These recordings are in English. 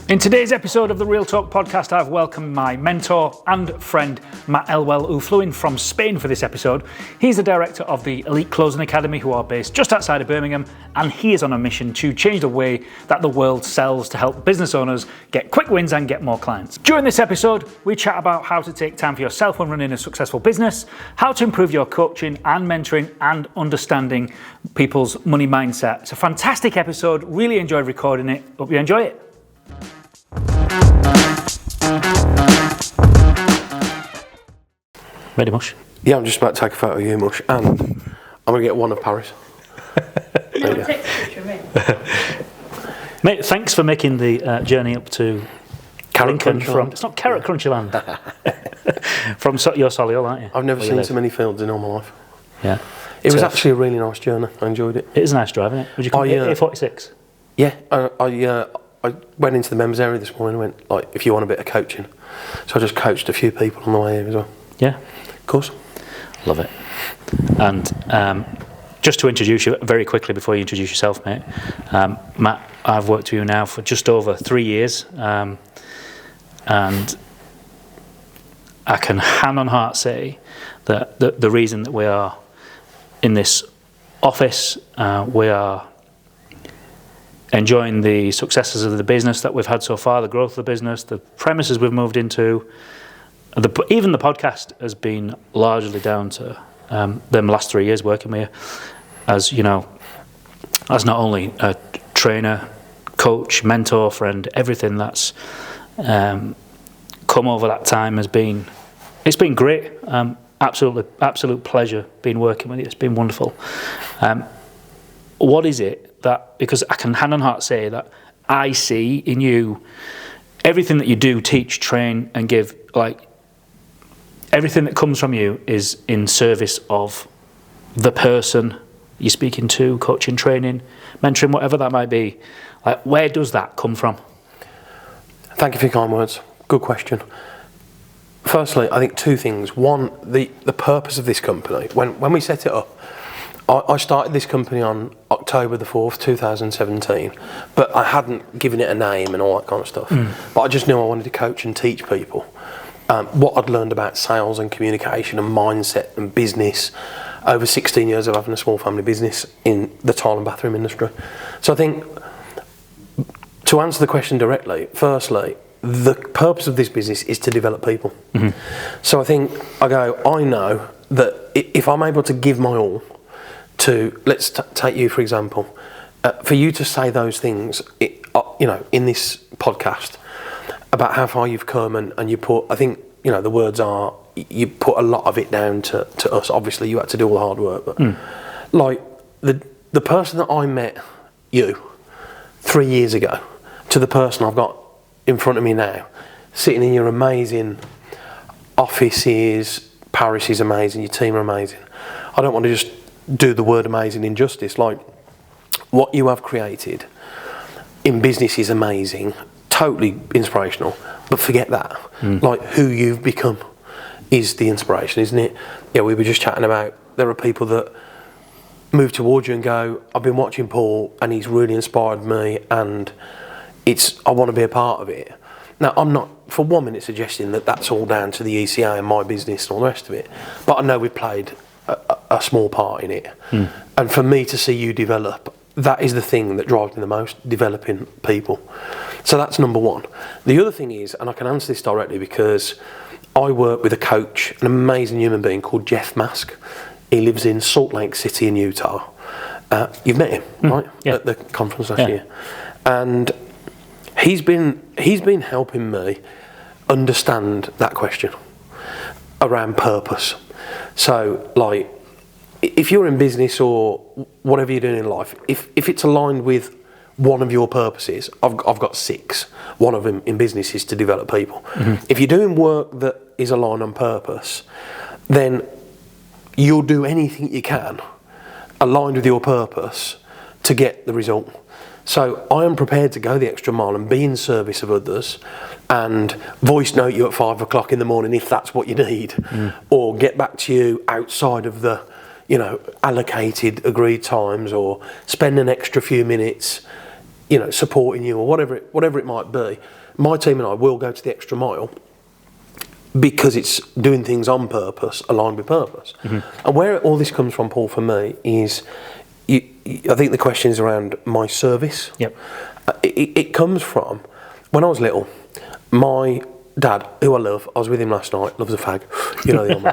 In today's episode of the Real Talk podcast, I've welcomed my mentor and friend, Matt Elwell, who flew in from Spain for this episode. He's the director of the Elite Closing Academy, who are based just outside of Birmingham, and he is on a mission to change the way that the world sells to help business owners get quick wins and get more clients. During this episode, we chat about how to take time for yourself when running a successful business, how to improve your coaching and mentoring, and understanding people's money mindset. It's a fantastic episode. Really enjoyed recording it. Hope you enjoy it. Ready, Mush? Yeah, I'm just about to take a photo of you, Mush, and I'm going to get one of Paris. You want to take a picture of me? Mate, thanks for making the journey up to Lincoln from... It's not Carrot Crunchy Land. From your Solihull, aren't you? I've never seen so many fields in all my life. Yeah. It was actually a really nice journey. I enjoyed it. It is a nice drive, isn't it? Would you come A46? Yeah, I went into the members area this morning and went, like, if you want a bit of coaching. So I just coached a few people on the way here as well. Yeah. Of course. Love it. And just to introduce you very quickly before you introduce yourself, mate, Matt, I've worked with you now for just over 3 years, and I can hand on heart say that the reason that we are in this office, we are enjoying the successes of the business that we've had so far, the growth of the business, the premises we've moved into. Even the podcast has been largely down to them last 3 years working with you, as you know, as not only a trainer, coach, mentor, friend. Everything that's come over that time it's been great. Absolute pleasure being working with you. It's been wonderful. What is it that, because I can hand on heart say that I see in you everything that you do, teach, train, and give, like, everything that comes from you is in service of the person you're speaking to, coaching, training, mentoring, whatever that might be. Like, where does that come from? Thank you for your kind words. Good question. Firstly, I think two things. One, the purpose of this company. When we set it up, I started this company on October the 4th, 2017, but I hadn't given it a name and all that kind of stuff. But I just knew I wanted to coach and teach people what I'd learned about sales and communication and mindset and business over 16 years of having a small family business in the tile and bathroom industry. So I think, to answer the question directly, firstly, the purpose of this business is to develop people. So I think, I know that if I'm able to give my all to, let's take you for example, for you to say those things, in this podcast about how far you've come and you put, I think, the words are, you put a lot of it down to us. Obviously, you had to do all the hard work, but like the person that I met you 3 years ago to the person I've got in front of me now, sitting in your amazing offices, Paris is amazing, your team are amazing. I don't want to just do the word amazing injustice. Like, what you have created in business is amazing, totally inspirational, but forget that. Like, who you've become is the inspiration, isn't it? Yeah, we were just chatting about, there are people that move towards you and go, I've been watching Paul and he's really inspired me and I want to be a part of it. Now, I'm not for 1 minute suggesting that that's all down to the ECA and my business and all the rest of it, but I know we've played a small part in it. And for me to see you develop, that is the thing that drives me the most, developing people. So that's number one. The other thing is, and I can answer this directly because I work with a coach, an amazing human being called Jeff Mask. He lives in Salt Lake City in Utah. You've met him, right? Yeah. At the conference last year. And he's been helping me understand that question around purpose. So, like, if you're in business or whatever you're doing in life, if it's aligned with one of your purposes, I've got 6. One of them in business is to develop people. If you're doing work that is aligned on purpose, then you'll do anything you can aligned with your purpose to get the result. So I am prepared to go the extra mile and be in service of others and voice note you at 5 o'clock in the morning if that's what you need, or get back to you outside of the, allocated agreed times, or spend an extra few minutes supporting you or whatever it might be, my team and I will go to the extra mile because it's doing things on purpose, aligned with purpose. Mm-hmm. And where all this comes from, Paul, for me, is I think the question is around my service. Yep. It comes from when I was little. My dad, who I love, I was with him last night. Loves a fag, the old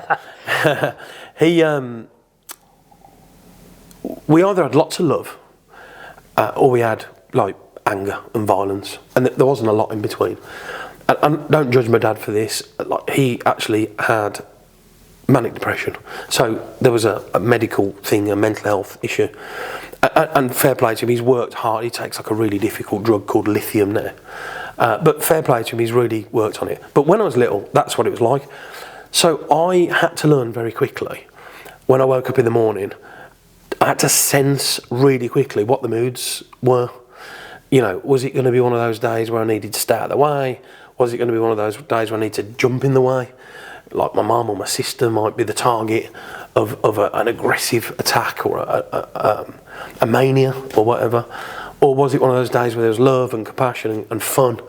man. We either had lots of love, or we had like anger and violence, and there wasn't a lot in between. And don't judge my dad for this. Like, he actually had manic depression, so there was a medical thing, a mental health issue. And fair play to him, he's worked hard. He takes like a really difficult drug called lithium now, but fair play to him, he's really worked on it. But when I was little, that's what it was like. So I had to learn very quickly. When I woke up in the morning, I had to sense really quickly what the moods were. Was it going to be one of those days where I needed to stay out of the way? Was it going to be one of those days where I need to jump in the way? Like my mum or my sister might be the target of an aggressive attack or a mania or whatever. Or was it one of those days where there was love and compassion and fun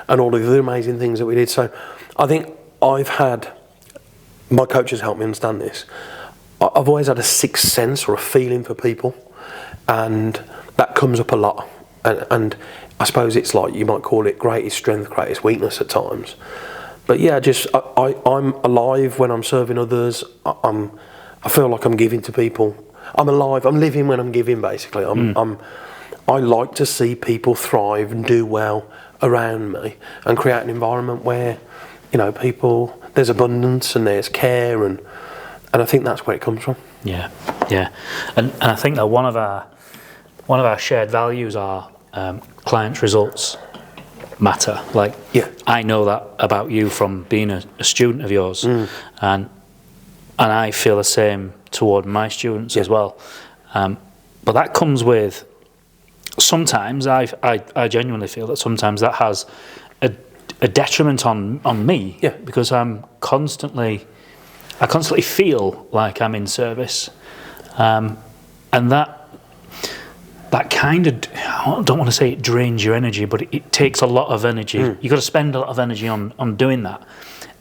and all of the other amazing things that we did? So I think my coaches helped me understand this. I've always had a sixth sense or a feeling for people, and that comes up a lot. And I suppose it's like, you might call it greatest strength, greatest weakness at times. But yeah, I'm alive when I'm serving others. I feel like I'm giving to people. I'm alive. I'm living when I'm giving. Basically, I like to see people thrive and do well around me, and create an environment where, there's abundance and there's care, and I think that's where it comes from. Yeah, and I think that one of our shared values are clients' results matter. Like, I know that about you from being a student of yours, and I feel the same toward my students as well. But that comes with, sometimes I genuinely feel that sometimes that has a detriment on me, because I constantly feel like I'm in service, and that kind of, I don't want to say it drains your energy, but it takes a lot of energy. You've got to spend a lot of energy on doing that.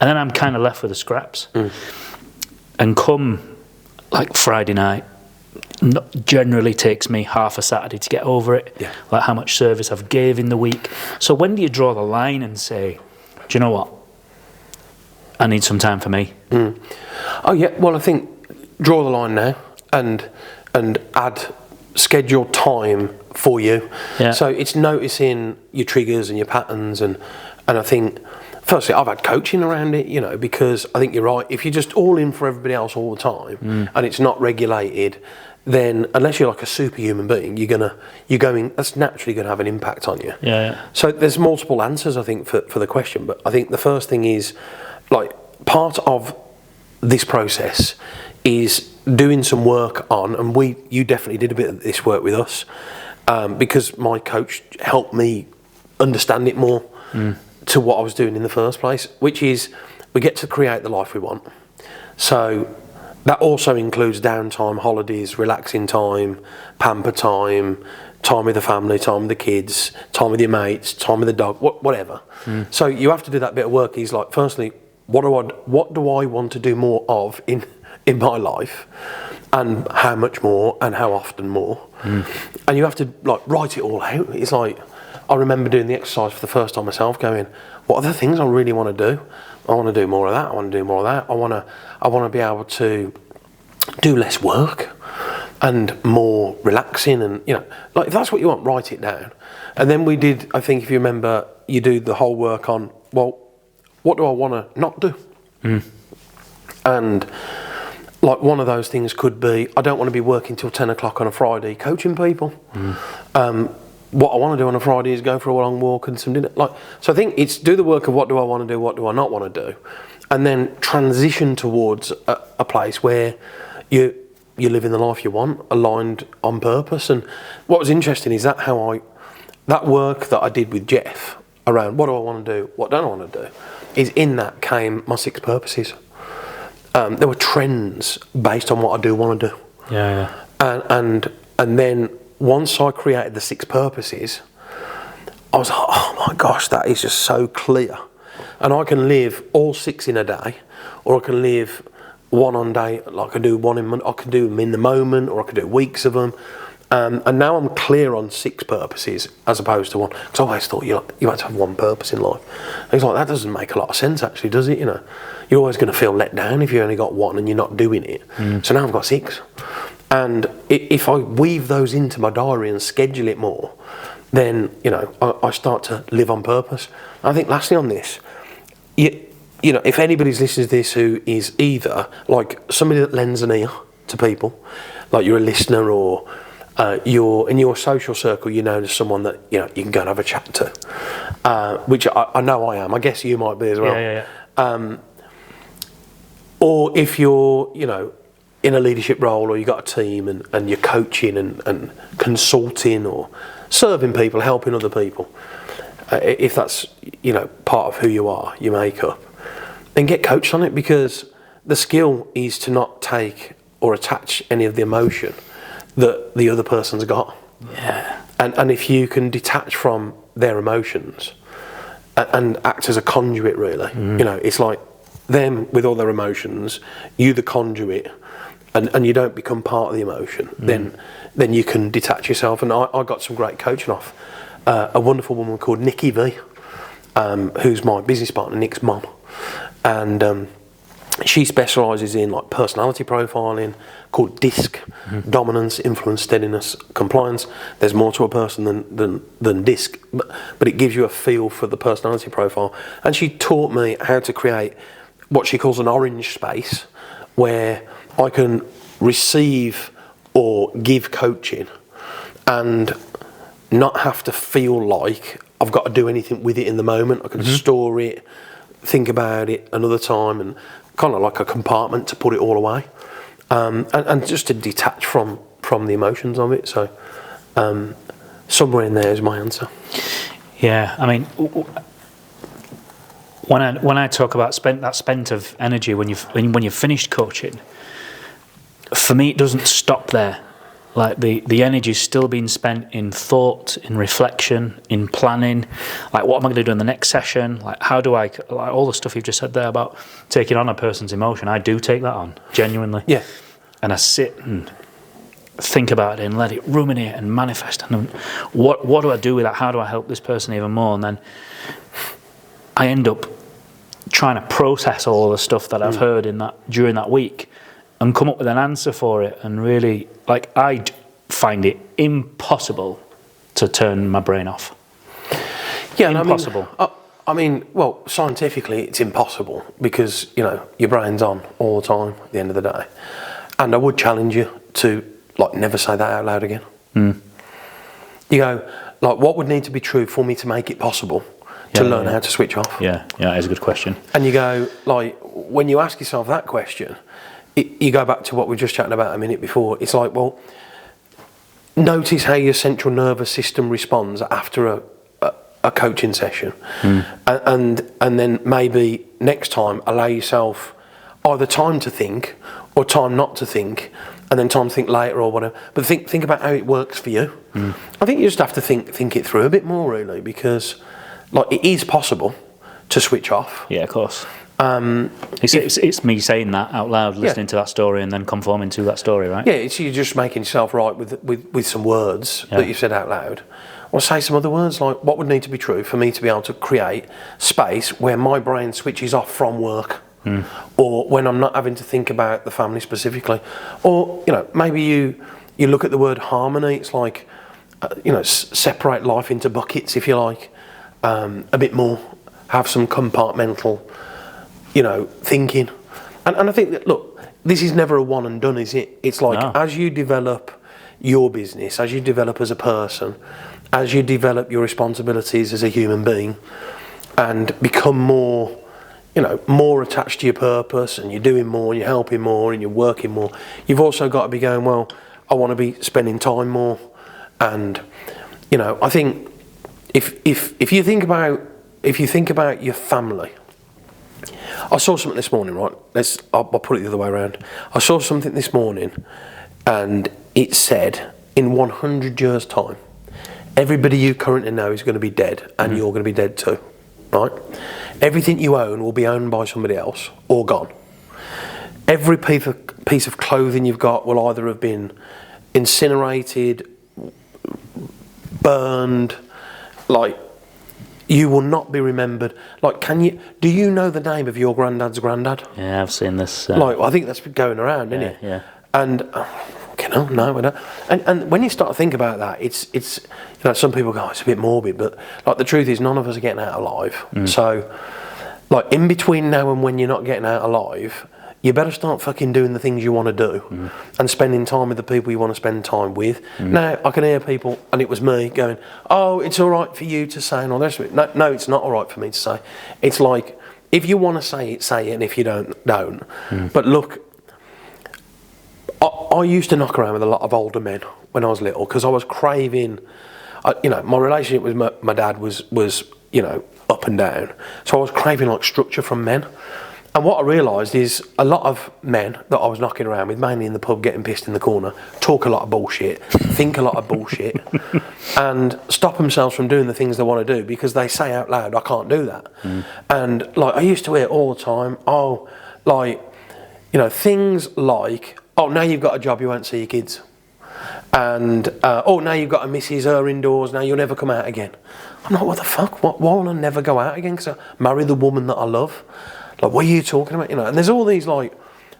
And then I'm kind of left with the scraps. And come like Friday night, generally takes me half a Saturday to get over it, like how much service I've gave in the week. So when do you draw the line and say, do you know what? I need some time for me. Oh yeah, well, I think draw the line now and add scheduled time for you. So it's noticing your triggers and your patterns, and I think firstly I've had coaching around it, because I think you're right. If you're just all in for everybody else all the time and it's not regulated, then unless you're like a superhuman being, that's naturally going to have an impact on you. So there's multiple answers, I think, for the question, but I think the first thing is, like, part of this process is doing some work on, and you definitely did a bit of this work with us, because my coach helped me understand it more to what I was doing in the first place, which is we get to create the life we want. So that also includes downtime, holidays, relaxing time, pamper time, time with the family, time with the kids, time with your mates, time with the dog, whatever. So you have to do that bit of work. He's like, firstly, what do I want to do more of in my life, and how much more and how often more, and you have to like write it all out. It's like, I remember doing the exercise for the first time myself, going, what are the things I really want to do? I want to do more of that. I want to do more of that. I want to be able to do less work and more relaxing, and like, if that's what you want, write it down. And then we did, I think if you remember, you do the whole work on, well, what do I want to not do? And like, one of those things could be, I don't want to be working till 10 o'clock on a Friday coaching people. What I want to do on a Friday is go for a long walk and some dinner. So I think it's do the work of what do I want to do, what do I not want to do, and then transition towards a place where you're living the life you want, aligned on purpose. And what was interesting is that work that I did with Jeff around what do I want to do, what don't I want to do, is in that came my 6 purposes. There were trends based on what I do want to do. And then once I created the 6 purposes, I was like, oh my gosh, that is just so clear. And I can live all 6 in a day, or I can live one on day, like I do one I can do them in the moment, or I can do weeks of them. And now I'm clear on 6 purposes as opposed to one. Because I always thought you had to have one purpose in life. And it's like, that doesn't make a lot of sense actually, does it? You know, you're always going to feel let down if you only got one and you're not doing it. So now I've got 6. And if I weave those into my diary and schedule it more, then, you know, I start to live on purpose. I think lastly on this, you know, if anybody's listening to this who is either like somebody that lends an ear to people, like you're a listener, or you're in your social circle, you know, there's someone that, you know, you can go and have a chat to, which I know I am. I guess you might be as well. Yeah. Or if you're, you know, in a leadership role, or you've got a team and you're coaching and consulting or serving people, helping other people, if that's, you know, part of who you are, your makeup, then get coached on it, because the skill is to not take or attach any of the emotion that the other person's got. Yeah. And if you can detach from their emotions and act as a conduit, really, you know, it's like them with all their emotions, you the conduit, and you don't become part of the emotion, then you can detach yourself. And I got some great coaching off a wonderful woman called Nikki V, who's my business partner, Nick's mum. And she specialises in like personality profiling, called DISC, dominance, influence, steadiness, compliance. There's more to a person than DISC, but it gives you a feel for the personality profile. And she taught me how to create what she calls an orange space, where I can receive or give coaching and not have to feel like I've got to do anything with it in the moment. I can store it, think about it another time, and kind of like a compartment to put it all away, and just to detach from the emotions of it. So somewhere in there is my answer. Yeah, I mean, when I talk about spent of energy when you've finished coaching, for me it doesn't stop there. Like the energy is still being spent in thought, in reflection, in planning. Like, what am I going to do in the next session? Like, how do I, like all the stuff you've just said there about taking on a person's emotion, I do take that on, genuinely. Yeah. And I sit and think about it and let it ruminate and manifest. And what do I do with that? How do I help this person even more? And then I end up trying to process all the stuff that I've heard during that week and come up with an answer for it. And really, like, I find it impossible to turn my brain off. Yeah, impossible. I mean, well, scientifically it's impossible, because, you know, your brain's on all the time at the end of the day. And I would challenge you to, like, never say that out loud again. You go, like, what would need to be true for me to make it possible to learn how to switch off? Yeah, it's a good question. And you go, like, when you ask yourself that question, you go back to what we were just chatting about a minute before. It's like, well, notice how your central nervous system responds after a coaching session, and then maybe next time allow yourself either time to think or time not to think, and then time to think later or whatever. But think about how it works for you. I think you just have to think it through a bit more, really, because, like, it is possible to switch off. Yeah, of course. It's me saying that out loud, listening to that story, and then conforming to that story, right? Yeah, it's you just making yourself right with some words that you said out loud, or say some other words, like, what would need to be true for me to be able to create space where my brain switches off from work, or when I'm not having to think about the family specifically, or, you know, maybe you look at the word harmony. It's like, you know, separate life into buckets, if you like, a bit more, have some compartmental, you know, thinking. And I think that, look, this is never a one and done, is it? It's like, as you develop your business, as you develop as a person, as you develop your responsibilities as a human being, and become more, you know, more attached to your purpose, and you're doing more, and you're helping more, and you're working more, you've also got to be going, well, I want to be spending time more. And, you know, I think if you think about your family, I saw something this morning, right? I'll put it the other way around. I saw something this morning, and it said, in 100 years' time, everybody you currently know is going to be dead, and you're going to be dead too, right? Everything you own will be owned by somebody else or gone. Every piece of clothing you've got will either have been incinerated, burned, like, you will not be remembered. Like, do you know the name of your granddad's granddad? Yeah, I've seen this. Like, I think that's been going around, isn't it? Yeah. And, no, I don't. And when you start to think about that, it's some people go, it's a bit morbid, but, like, the truth is none of us are getting out alive. So, like, in between now and when you're not getting out alive, you better start fucking doing the things you want to do and spending time with the people you want to spend time with. Now, I can hear people, and it was me, going, oh, it's all right for you to say and all the rest of it. No, it's not all right for me to say. It's like, if you want to say it, and if you don't. But look, I used to knock around with a lot of older men when I was little because I was craving, my relationship with my dad was up and down. So I was craving, like, structure from men. And what I realised is a lot of men that I was knocking around with, mainly in the pub getting pissed in the corner, talk a lot of bullshit, think a lot of bullshit, and stop themselves from doing the things they want to do because they say out loud, I can't do that. And, like, I used to hear all the time, things like, oh, now you've got a job, you won't see your kids. And, now you've got a missus, her indoors, now you'll never come out again. I'm like, what the fuck? Why will I never go out again? Because I marry the woman that I love. Like, what are you talking about? And there's all these, like,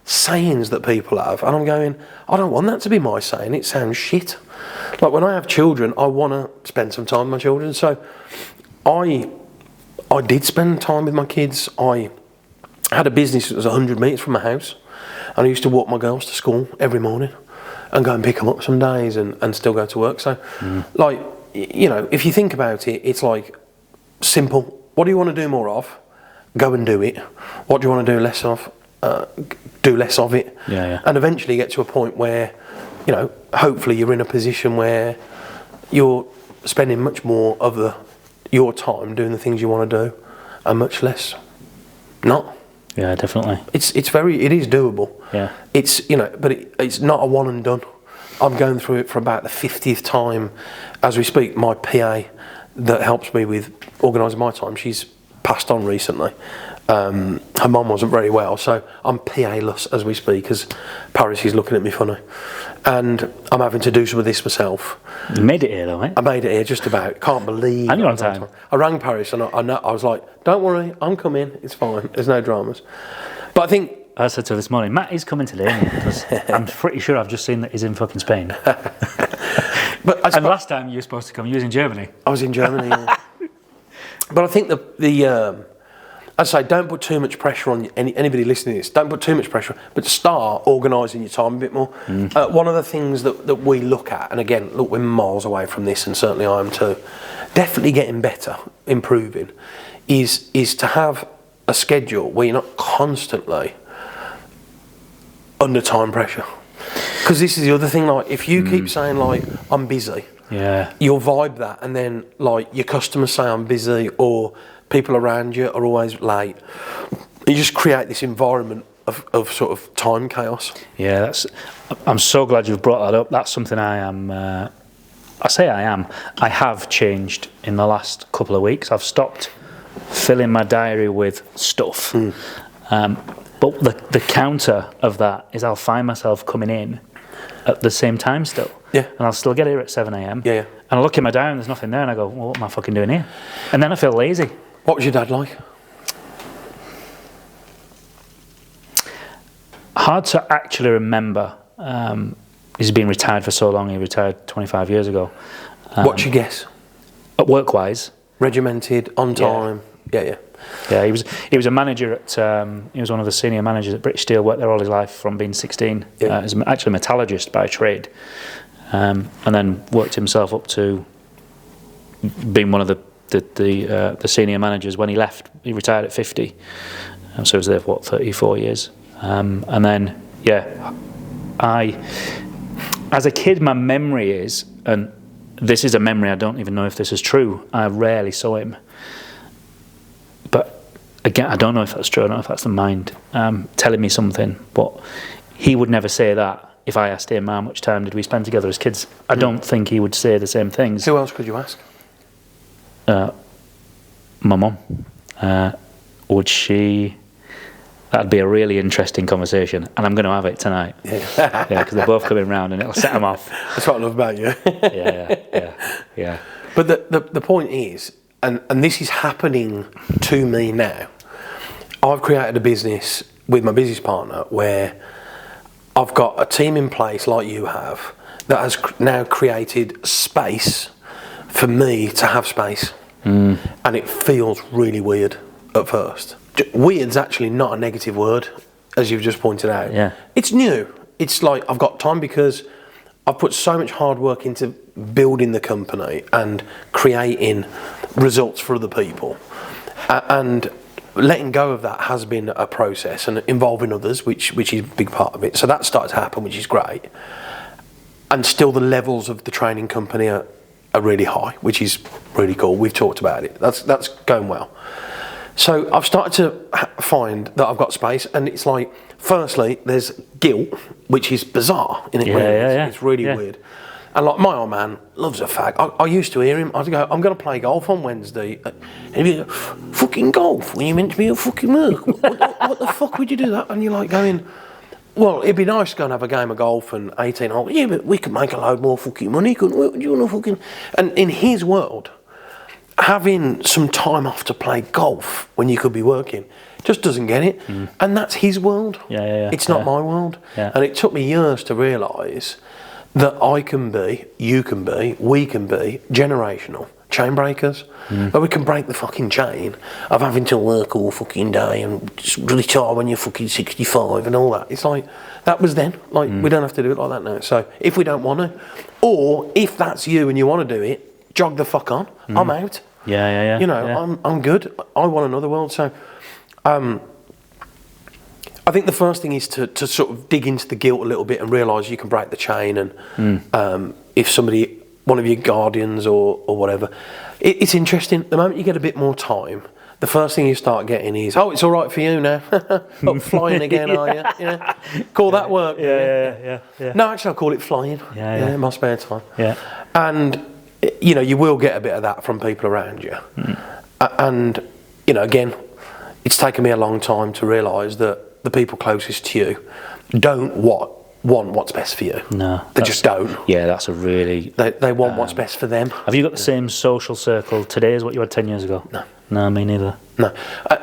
sayings that people have, and I'm going, I don't want that to be my saying. It sounds shit. Like, when I have children, I want to spend some time with my children. So, I did spend time with my kids. I had a business that was 100 metres from my house, and I used to walk my girls to school every morning and go and pick them up some days and still go to work. So, like, if you think about it, it's like simple. What do you want to do more of? Go and do it. What do you want to do less of? Do less of it. Yeah. And eventually get to a point where, hopefully you're in a position where you're spending much more of your time doing the things you want to do and much less not. Yeah, definitely. It is doable. Yeah. It's, but it's not a one and done. I'm going through it for about the 50th time as we speak. My PA that helps me with organising my time, she's passed on recently. Her mum wasn't very well, so I'm PA-less as we speak because Paris is looking at me funny. And I'm having to do some of this myself. You made it here though, mate. I made it here just about. Can't believe. And you're on time. I rang Paris and I was like, don't worry, I'm coming, it's fine, there's no dramas. But I think... I said to her this morning, Matt is coming today, because I'm pretty sure I've just seen that he's in fucking Spain. And last time you were supposed to come, you was in Germany. I was in Germany, yeah. But I think I'd say don't put too much pressure on anybody listening to this. Don't put too much pressure, but start organising your time a bit more. One of the things that we look at, and again, look, we're miles away from this, and certainly I am too, definitely getting better, improving, is to have a schedule where you're not constantly under time pressure. Because this is the other thing, like, if you keep saying, like, I'm busy, you'll vibe that, and then, like, your customers say I'm busy, or people around you are always late. You just create this environment of sort of time chaos. Yeah, I'm so glad you've brought that up. That's something I have changed in the last couple of weeks. I've stopped filling my diary with stuff. But the counter of that is I'll find myself coming in at the same time still. Yeah. And I'll still get here at 7 a.m. Yeah. And I look in my diary and there's nothing there and I go, well, what am I fucking doing here? And then I feel lazy. What was your dad like? Hard to actually remember. He's been retired for so long. He retired 25 years ago. What's your guess? Work-wise? Regimented, on time. Yeah. Yeah, he was a manager at. He was one of the senior managers at British Steel. Worked there all his life from being 16. Yeah. He's actually a metallurgist by trade, and then worked himself up to being one of the senior managers. When he left, he retired at 50. So he was there for 34 years. And then as a kid, my memory is, and this is a memory, I don't even know if this is true, I rarely saw him. But again, I don't know if that's true, I don't know if that's the mind telling me something, but he would never say that. If I asked him how much time did we spend together as kids, I don't think he would say the same things. Who else could you ask? My mum. Would she... That'd be a really interesting conversation, and I'm going to have it tonight. Yeah, because they're both coming round, and it'll set them off. That's what I love about you. Yeah. But the point is, and this is happening to me now, I've created a business with my business partner where I've got a team in place like you have that has now created space for me to have space. And it feels really weird at first. Weird's actually not a negative word, as you've just pointed out. Yeah. It's new. It's like I've got time because I've put so much hard work into building the company and creating results for other people. And letting go of that has been a process, and involving others, which is a big part of it. So that started to happen, which is great. And still the levels of the training company are really high, which is really cool. We've talked about it. That's going well. So I've started to find that I've got space, and it's like, firstly, there's guilt, which is bizarre, isn't it? Yeah. It's really weird. And like my old man loves a fag. I used to hear him. I'd go, I'm going to play golf on Wednesday. And he'd be like, fucking golf? Were you meant to be at fucking work? What the fuck would you do that? And you're like going, well, it'd be nice to go and have a game of golf and 18 holes. Yeah, but we could make a load more fucking money, couldn't we? Do you want to fucking... And in his world, having some time off to play golf when you could be working just doesn't get it. And that's his world. It's not my world. And it took me years to realise that I can be, you can be, we can be generational chain breakers, where we can break the fucking chain of having to work all fucking day and just retire when you're fucking 65 and all that. It's like, that was then. Like, we don't have to do it like that now. So if we don't want to, or if that's you and you want to do it, jog the fuck on. I'm out. Yeah. You know, I'm good. I want another world. So I think the first thing is to sort of dig into the guilt a little bit and realise you can break the chain, and if somebody, one of your guardians or whatever, it's interesting. The moment you get a bit more time, the first thing you start getting is, oh, it's all right for you now. Not flying again, are you? Yeah. Call that work. Yeah. No, actually, I'll call it flying. Yeah, in my spare time. Yeah. And, you know, you will get a bit of that from people around you. And, you know, again, it's taken me a long time to realise that the people closest to you don't want what's best for you. No. They just don't. Yeah, that's a really... They want what's best for them. Have you got the same social circle today as what you had 10 years ago? No, me neither. No.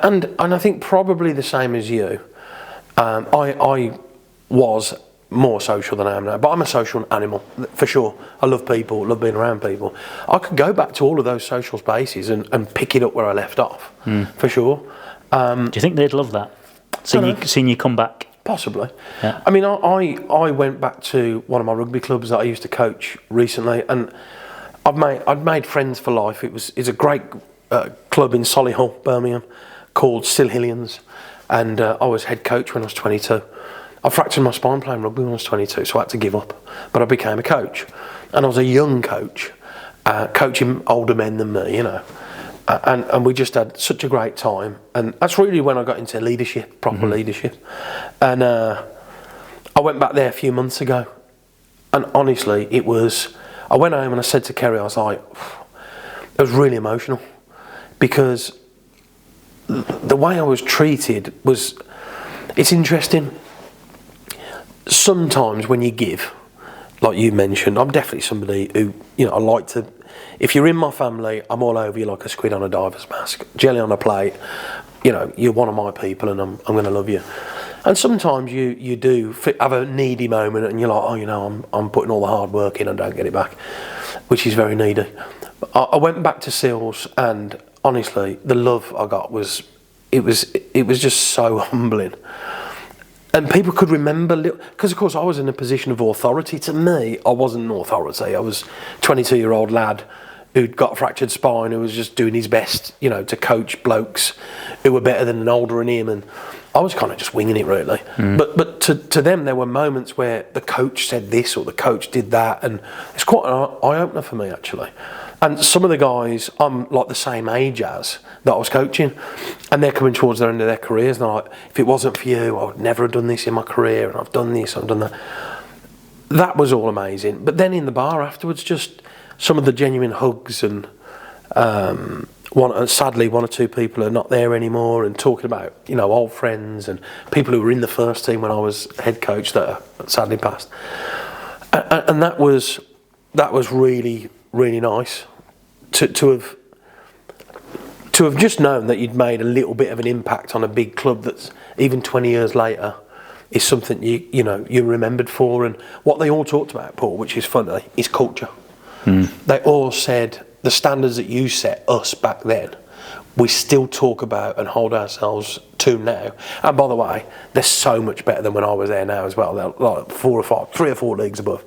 And I think probably the same as you. I was more social than I am now, but I'm a social animal, for sure. I love people, love being around people. I could go back to all of those social spaces and pick it up where I left off, for sure. Do you think they'd love that? Seeing you come back? Possibly. Yeah. I mean, I went back to one of my rugby clubs that I used to coach recently, and I'd made friends for life. It's a great club in Solihull, Birmingham, called Solihull, and I was head coach when I was 22. I fractured my spine playing rugby when I was 22, so I had to give up. But I became a coach, and I was a young coach, coaching older men than me, you know. And we just had such a great time, and that's really when I got into leadership, proper leadership. And I went back there a few months ago, and honestly, I went home and I said to Kerry, I was like, it was really emotional, because the way I was treated was, it's interesting. Sometimes when you give, like you mentioned, I'm definitely somebody who, you know, I like to, if you're in my family, I'm all over you like a squid on a diver's mask. Jelly on a plate, you know, you're one of my people and I'm going to love you. And sometimes you do have a needy moment and you're like, oh, you know, I'm putting all the hard work in and don't get it back, which is very needy. I went back to Seals, and honestly, the love I got was just so humbling. And people could remember, because of course I was in a position of authority. To me, I wasn't an authority. I was a 22-year-old lad who'd got a fractured spine, who was just doing his best, you know, to coach blokes who were better than and older than him, and I was kind of just winging it, really. But to them, there were moments where the coach said this or the coach did that, and it's quite an eye-opener for me, actually. And some of the guys I'm like the same age as that I was coaching, and they're coming towards the end of their careers, and they're like, if it wasn't for you, I would never have done this in my career, and I've done this, I've done that. That was all amazing. But then in the bar afterwards, just some of the genuine hugs, and sadly one or two people are not there anymore, and talking about, you know, old friends and people who were in the first team when I was head coach that are sadly passed. And that was really, really nice to have just known that you'd made a little bit of an impact on a big club that's even 20 years later is something you're remembered for. And what they all talked about, Paul, which is funny, is culture. They all said the standards that you set us back then, we still talk about and hold ourselves to now. And by the way, they're so much better than when I was there now as well. They're like 3 or 4 leagues above,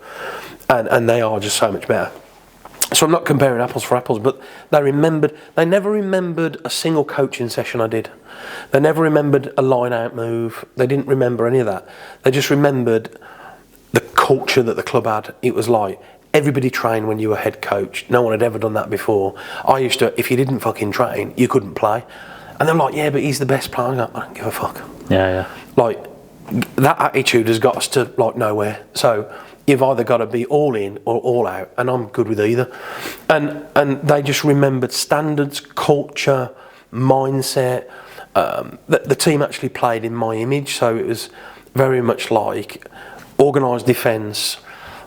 and they are just so much better. So I'm not comparing apples for apples, but they never remembered a single coaching session I did. They never remembered a line-out move. They didn't remember any of that. They just remembered the culture that the club had. It was like, everybody trained when you were head coach. No one had ever done that before. I used to, if you didn't fucking train, you couldn't play. And they're like, yeah, but he's the best player. I don't give a fuck. Yeah. Like, that attitude has got us to, like, nowhere. So you've either got to be all in or all out, and I'm good with either. And they just remembered standards, culture, mindset. The team actually played in my image, so it was very much like organised defence,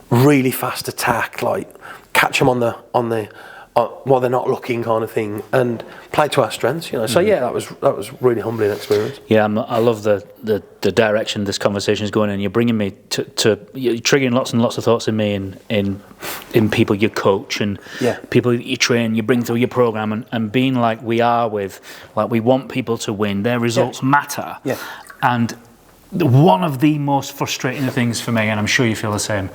really fast attack, like catch them while they're not looking, kind of thing, and play to our strengths, you know. So yeah, that was really humbling experience. Yeah, I love the direction this conversation is going in. You're bringing me to you're triggering lots and lots of thoughts in me, in people you coach and people that you train, you bring through your program, and being like we are with, like, we want people to win. Their results matter. Yeah. And one of the most frustrating things for me, and I'm sure you feel the same,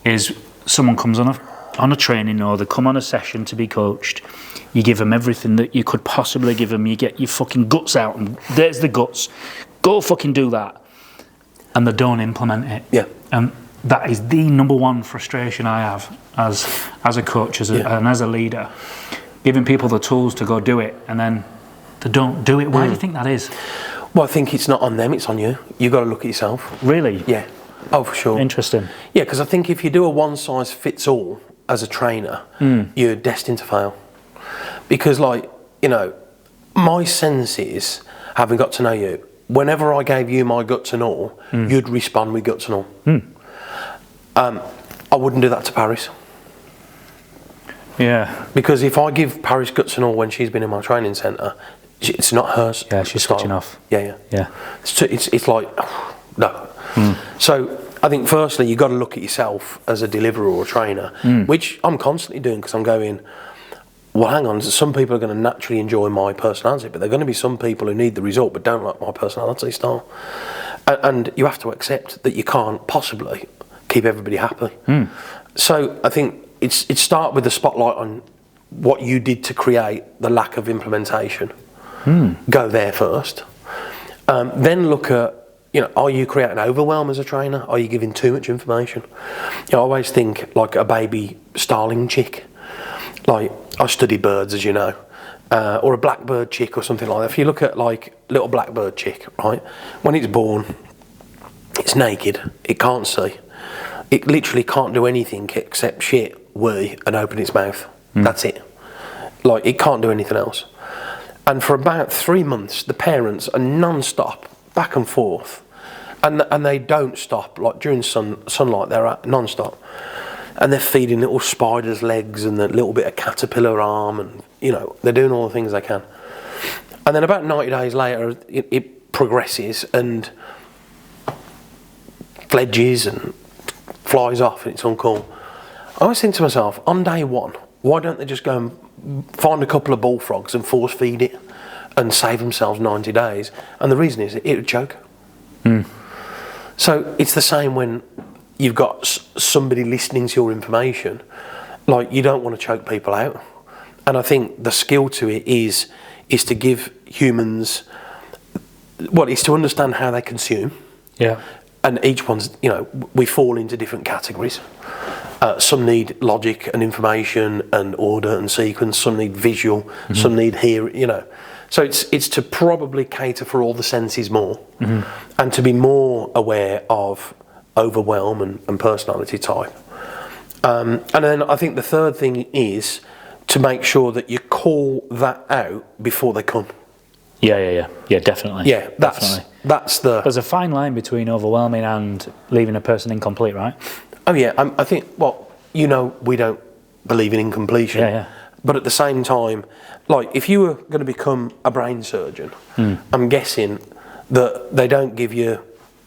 is someone comes on a training, or they come on a session to be coached. You give them everything that you could possibly give them. You get your fucking guts out, and there's the guts. Go fucking do that. And they don't implement it. Yeah. And that is the number one frustration I have as a coach, and as a leader. Giving people the tools to go do it, and then they don't do it. Why do you think that is? Well, I think it's not on them, it's on you. You've got to look at yourself. Really? Yeah. Oh, for sure. Interesting. Yeah, because I think if you do a one-size-fits-all as a trainer, you're destined to fail. Because, like, you know, my sense is, having got to know you, whenever I gave you my guts and all, you'd respond with guts and all. I wouldn't do that to Paris. Yeah. Because if I give Paris guts and all when she's been in my training centre, it's not hers. Yeah, she's switching off. Yeah. It's like, no. So I think firstly you've got to look at yourself as a deliverer or a trainer, which I'm constantly doing, because I'm going, well, hang on, some people are going to naturally enjoy my personality, but there are going to be some people who need the result but don't like my personality style. And you have to accept that you can't possibly keep everybody happy. So I think it start with the spotlight on what you did to create the lack of implementation. Go there first. Then look at, you know, are you creating overwhelm as a trainer? Are you giving too much information? You know, I always think like a baby starling chick. Like, I study birds, as you know, or a blackbird chick or something like that. If you look at like little blackbird chick, right, when it's born, it's naked, it can't see. It literally can't do anything except shit, wee, and open its mouth. That's it. Like, it can't do anything else. And for about 3 months, the parents are non-stop, back and forth, and they don't stop. Like, during sunlight, they're at non-stop. And they're feeding little spiders' legs and a little bit of caterpillar arm, and, you know, they're doing all the things they can. And then about 90 days later, it progresses and fledges and flies off, and it's uncool. I always think to myself, on day one, why don't they just go and find a couple of bullfrogs and force feed it and save themselves 90 days? And the reason is it would choke. So it's the same when you've got somebody listening to your information. Like, you don't want to choke people out. And I think the skill to it is to give humans, well, it's to understand how they consume. Yeah. And each one's, you know, we fall into different categories. Some need logic and information and order and sequence. Some need visual. Some need hearing. You know, so it's to probably cater for all the senses more, and to be more aware of overwhelm and personality type. And then I think the third thing is to make sure that you call that out before they come. Yeah, definitely. Yeah, that's the. There's a fine line between overwhelming and leaving a person incomplete, right? Oh yeah, I think. Well, you know, we don't believe in incompletion. Yeah. But at the same time, like if you were going to become a brain surgeon, I'm guessing that they don't give you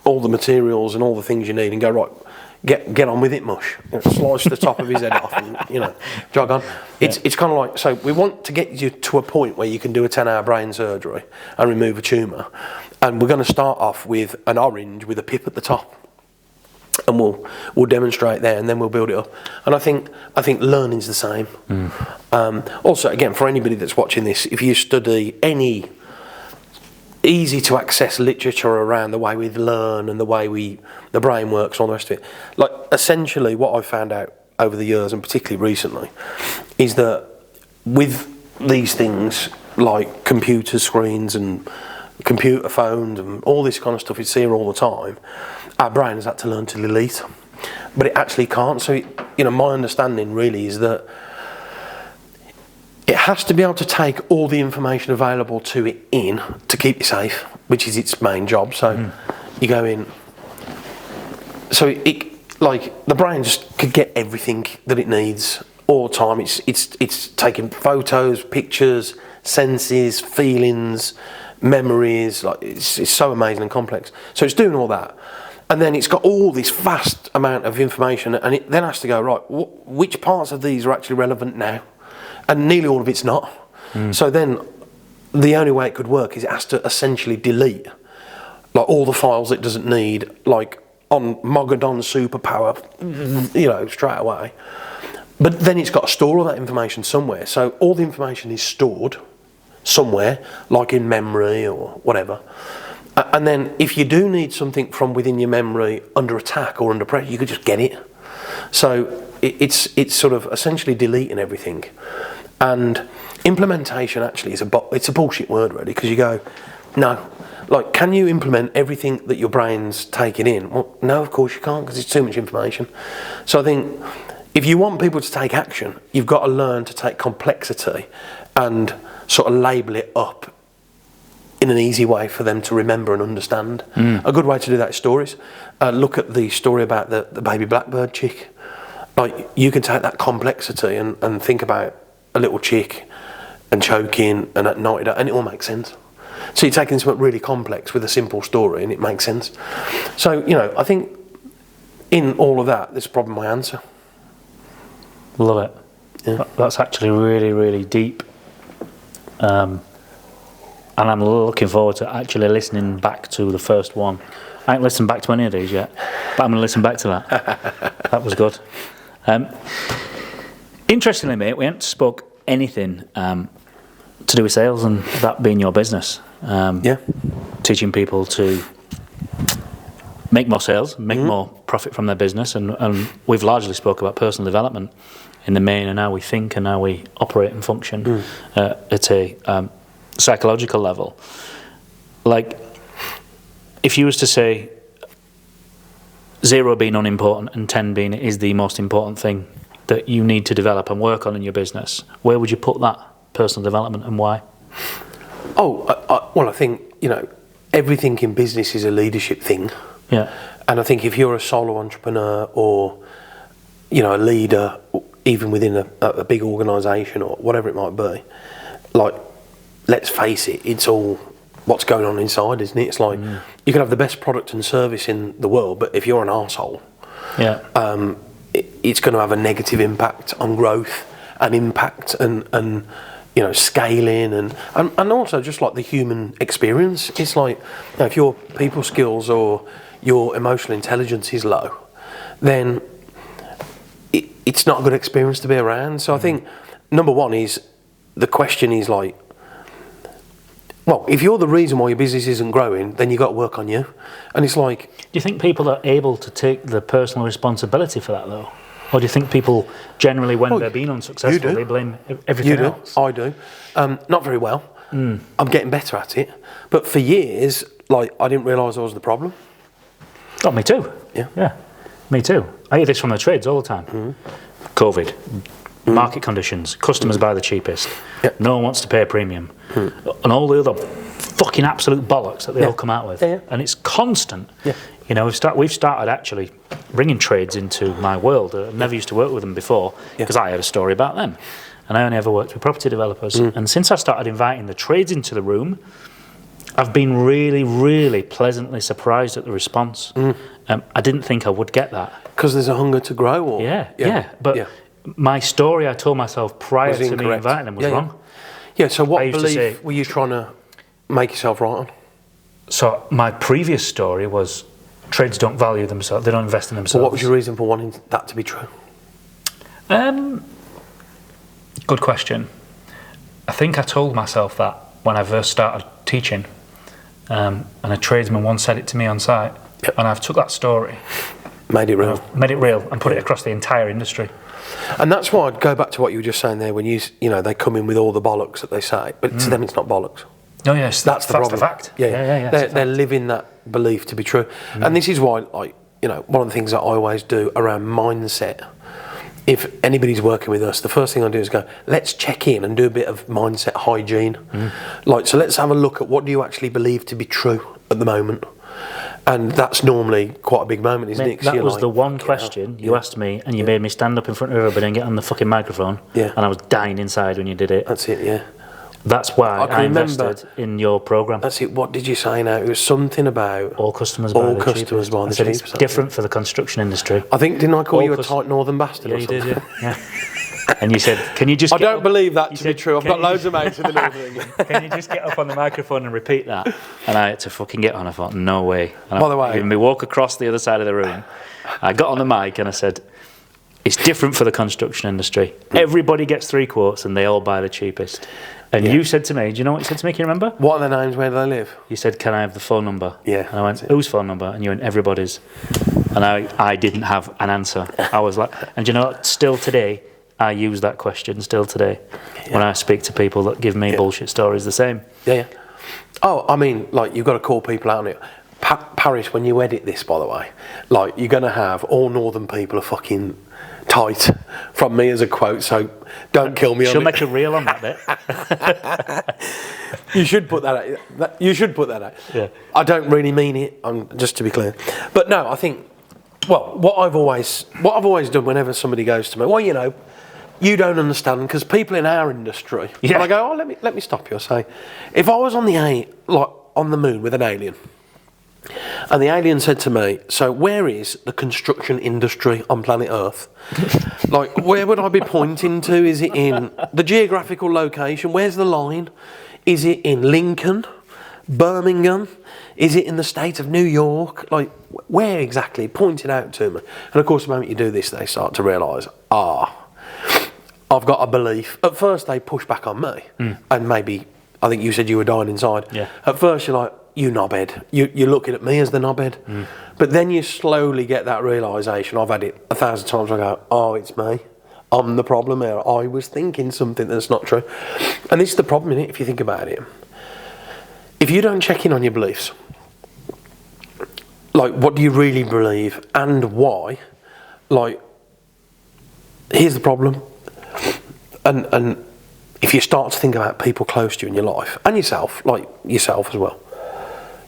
all the materials and all the things you need and go, right, get on with it, mush. You know, slice the top of his head off and, you know, jog on. It's kind of like, so we want to get you to a point where you can do a 10-hour brain surgery and remove a tumour. And we're going to start off with an orange with a pip at the top. And we'll demonstrate there, and then we'll build it up. And I think learning's the same. Also, again, for anybody that's watching this, if you study any easy to access literature around the way we learn and the way the brain works, all the rest of it, like essentially what I've found out over the years, and particularly recently, is that with these things like computer screens and computer phones and all this kind of stuff, it's here all the time. Our brain has had to learn to delete, but it actually can't. So, my understanding really is that it has to be able to take all the information available to it in to keep you safe, which is its main job. So you go in. So the brain just could get everything that it needs all the time. It's taking photos, pictures, senses, feelings, memories. Like it's so amazing and complex. So it's doing all that. And then it's got all this vast amount of information, and it then has to go, right, which parts of these are actually relevant now? And nearly all of it's not. So then the only way it could work is it has to essentially delete like all the files it doesn't need, like on Mogadon Superpower, straight away. But then it's got to store all that information somewhere. So all the information is stored somewhere, like in memory or whatever. And then if you do need something from within your memory under attack or under pressure, you could just get it. So it's sort of essentially deleting everything. And implementation actually it's a bullshit word really, because you go, no, like can you implement everything that your brain's taking in? Well, no, of course you can't, because it's too much information. So I think if you want people to take action, you've got to learn to take complexity and sort of label it up in an easy way for them to remember and understand. A good way to do that is stories. Look at the story about the baby blackbird chick. Like you can take that complexity and think about a little chick and choking and at night, and it all makes sense. So you're taking something really complex with a simple story and it makes sense. So, I think in all of that, there's probably my answer. Love it. Yeah. That's actually really, really deep. And I'm looking forward to actually listening back to the first one. I haven't listened back to any of these yet, but I'm going to listen back to that. That was good. Interestingly, mate, we haven't spoke anything to do with sales and that being your business. Teaching people to make more sales, make more profit from their business, and we've largely spoke about personal development in the main, and how we think and how we operate and function at a psychological level. Like, if you was to say 0 being unimportant and 10 being is the most important thing that you need to develop and work on in your business, where would you put that personal development and why? Well, I think, everything in business is a leadership thing. Yeah. And I think if you're a solo entrepreneur or, a leader, even within a big organisation or whatever it might be, like, let's face it, it's all what's going on inside, isn't it? It's like you can have the best product and service in the world, but if you're an arsehole, it's going to have a negative impact on growth and impact and scaling and also just like the human experience. It's like if your people skills or your emotional intelligence is low, then it's not a good experience to be around. So I think number one is the question is like, well, if you're the reason why your business isn't growing, then you've got to work on you. And it's like... Do you think people are able to take the personal responsibility for that, though? Or do you think people generally, when they're being unsuccessful, they blame everything else? I do. Not very well. I'm getting better at it. But for years, like, I didn't realise I was the problem. Oh, me too. Yeah, me too. I hear this from the trades all the time. COVID, market conditions, customers buy the cheapest, no one wants to pay a premium, and all the other fucking absolute bollocks that they all come out with. And it's constant. You know, we've started actually bringing trades into my world. I never used to work with them before because I had a story about them. And I only ever worked with property developers. And since I started inviting the trades into the room, I've been really, really pleasantly surprised at the response. I didn't think I would get that. Because there's a hunger to grow? Or? Yeah. But my story I told myself prior to me inviting them was wrong. Yeah, so what belief were you trying to make yourself right on? So my previous story was trades don't value themselves, they don't invest in themselves. So what was your reason for wanting that to be true? Good question. I think I told myself that when I first started teaching, and a tradesman once said it to me on site, and I've took that story, made it real, and put it across the entire industry. And that's why I'd go back to what you were just saying there, when you know they come in with all the bollocks that they say, but to them it's not bollocks. Oh yes, that's the problem. The fact. Yeah. They're living that belief to be true, and this is why, like, you know, one of the things that I always do around mindset. If anybody's working with us, the first thing I do is go, let's check in and do a bit of mindset hygiene. Like, so let's have a look at what do you actually believe to be true at the moment. And that's normally quite a big moment, isn't it? That was the one question you asked me, and you made me stand up in front of everybody and get on the fucking microphone. And I was dying inside when you did it. That's it, That's why I invested in your programme. That's it. What did you say now? It was something about all customers buy the cheapest. It's different for the construction industry. I think, didn't I call you a tight northern bastard or something? You did, yeah. And you said, can you just I don't believe that to be true. I've got loads of mates in the northern. Can you just get up on the microphone and repeat that? And I had to fucking get on. I thought, no way. And by the way, we walk across the other side of the room. I got on the mic and I said, it's different for the construction industry. Everybody gets 3 quotes and they all buy the cheapest. And you said to me, do you know what you said to me? Can you remember? What are their names? Where do they live? You said, can I have the phone number? Yeah. And I went, whose phone number? And you went, everybody's. And I didn't have an answer. I was like, and you know what? Still today, I use that question still today when I speak to people that give me bullshit stories the same. Oh, I mean, like, you've got to call people out on it. Paris, when you edit this, by the way, like, you're going to have all northern people are fucking tight from me as a quote, so don't kill me on it. She'll make a reel on that bit. You should put that out. You should put that out. Yeah. I don't really mean it, just to be clear. But no, I think, well, what I've always done whenever somebody goes to me, well, you know, you don't understand, because people in our industry, and I go, oh, let me stop you. I say, if I was on the moon with an alien, and the alien said to me, so where is the construction industry on planet Earth? Like, where would I be pointing to? Is it in the geographical location? Where's the line? Is it in Lincoln, Birmingham? Is it in the state of New York? Like, where exactly? Point it out to me. And of course, the moment you do this, they start to realise, I've got a belief. At first, they push back on me, and maybe, I think you said you were dying inside. Yeah. At first, you're like, you knobhead. You're looking at me as the knobhead. But then you slowly get that realisation. I've had it 1,000 times. I go, oh, it's me. I'm the problem here. I was thinking something that's not true. And this is the problem in it, if you think about it. If you don't check in on your beliefs, like, what do you really believe and why? Like, here's the problem. And if you start to think about people close to you in your life, and yourself, like yourself as well,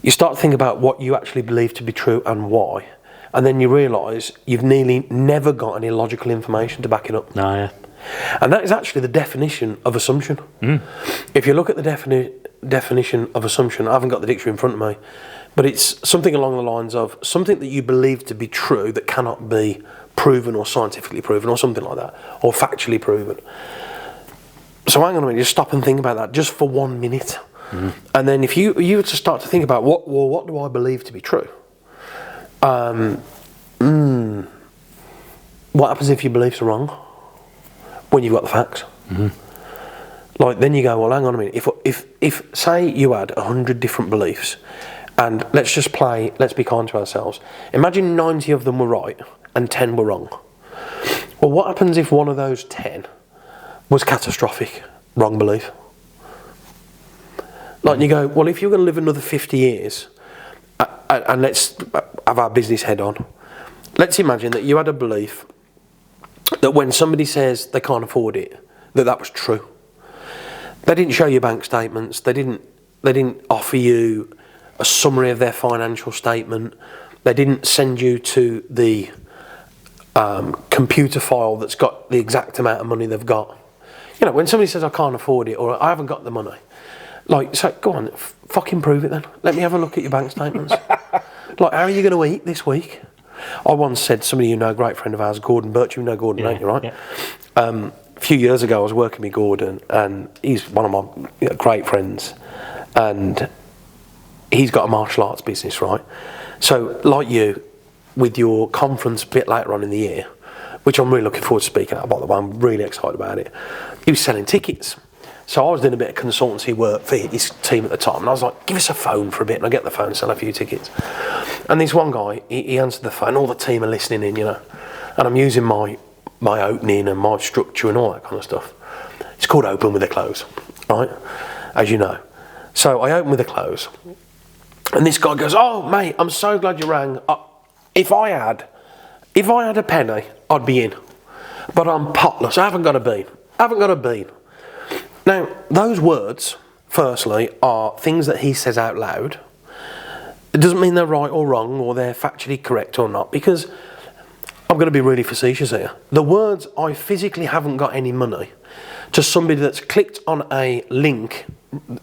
you start to think about what you actually believe to be true and why, and then you realise you've nearly never got any logical information to back it up. And that is actually the definition of assumption. If you look at the definition of assumption, I haven't got the dictionary in front of me, but it's something along the lines of something that you believe to be true that cannot be proven or scientifically proven or something like that, or factually proven. So hang on a minute, just stop and think about that just for 1 minute. And then if you were to start to think about what do I believe to be true? What happens if your beliefs are wrong when you've got the facts? Like, then you go, well, hang on a minute. If say you had 100 different beliefs, and let's be kind to ourselves. Imagine 90 of them were right and 10 were wrong. Well, what happens if one of those 10 was catastrophic, wrong belief? Like you go, well, if you're going to live another 50 years, and let's have our business head on, let's imagine that you had a belief that when somebody says they can't afford it, that was true. They didn't show you bank statements, they didn't offer you a summary of their financial statement, they didn't send you to the computer file that's got the exact amount of money they've got. You know, when somebody says I can't afford it or I haven't got the money, like, so go on, fucking prove it then. Let me have a look at your bank statements. Like, how are you going to eat this week? I once said, somebody you know, a great friend of ours, Gordon Birch, you know Gordon, don't you, right? Yeah. A few years ago I was working with Gordon, and he's one of my great friends, and he's got a martial arts business, right? So, like you, with your conference a bit later on in the year, which I'm really looking forward to speaking at, by the way, I'm really excited about it, he was selling tickets. So I was doing a bit of consultancy work for his team at the time, and I was like, give us a phone for a bit, and I get the phone, sell a few tickets. And this one guy, he answered the phone, all the team are listening in, you know, and I'm using my opening and my structure and all that kind of stuff. It's called open with a close, right? As you know. So I open with a close, and this guy goes, oh mate, I'm so glad you rang. If I had a penny, I'd be in. But I'm potless, I haven't got a bean. Now, those words, firstly, are things that he says out loud. It doesn't mean they're right or wrong, or they're factually correct or not, because I'm going to be really facetious here. The words, I physically haven't got any money, to somebody that's clicked on a link,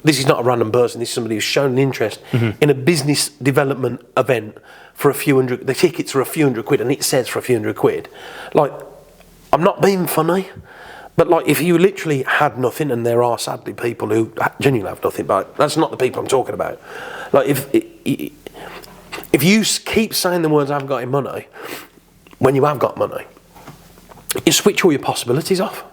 this is not a random person, this is somebody who's shown an interest in a business development event for a few hundred, the tickets are a few hundred quid, and it says for a few hundred quid. Like, I'm not being funny. But like, if you literally had nothing, and there are sadly people who genuinely have nothing, but that's not the people I'm talking about. Like, if you keep saying the words "I haven't got any money," when you have got money, you switch all your possibilities off.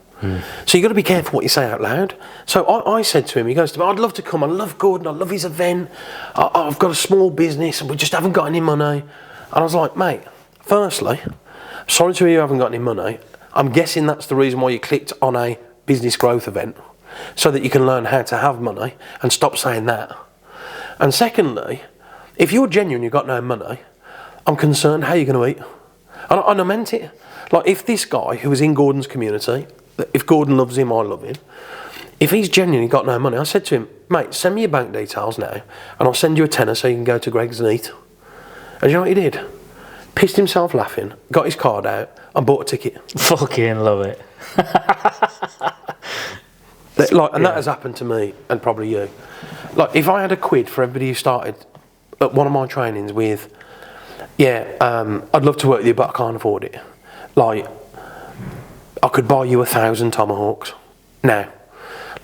So you've got to be careful what you say out loud. So I said to him, he goes to me, I'd love to come, I love Gordon, I love his event, I've got a small business and we just haven't got any money. And I was like, mate, firstly, sorry to hear you haven't got any money. I'm guessing that's the reason why you clicked on a business growth event, so that you can learn how to have money and stop saying that. And secondly, if you're genuine, you've got no money, I'm concerned how you're going to eat. And I meant it. Like, if this guy who was in Gordon's community, if Gordon loves him, I love him, if he's genuinely got no money, I said to him, mate, send me your bank details now and I'll send you a tenner so you can go to Greg's and eat. And you know what he did? Pissed himself laughing, got his card out and bought a ticket. Fucking love it. That has happened to me and probably you. Like, if I had a quid for everybody who started at one of my trainings with, I'd love to work with you but I can't afford it. Like, I could buy you 1,000 tomahawks now.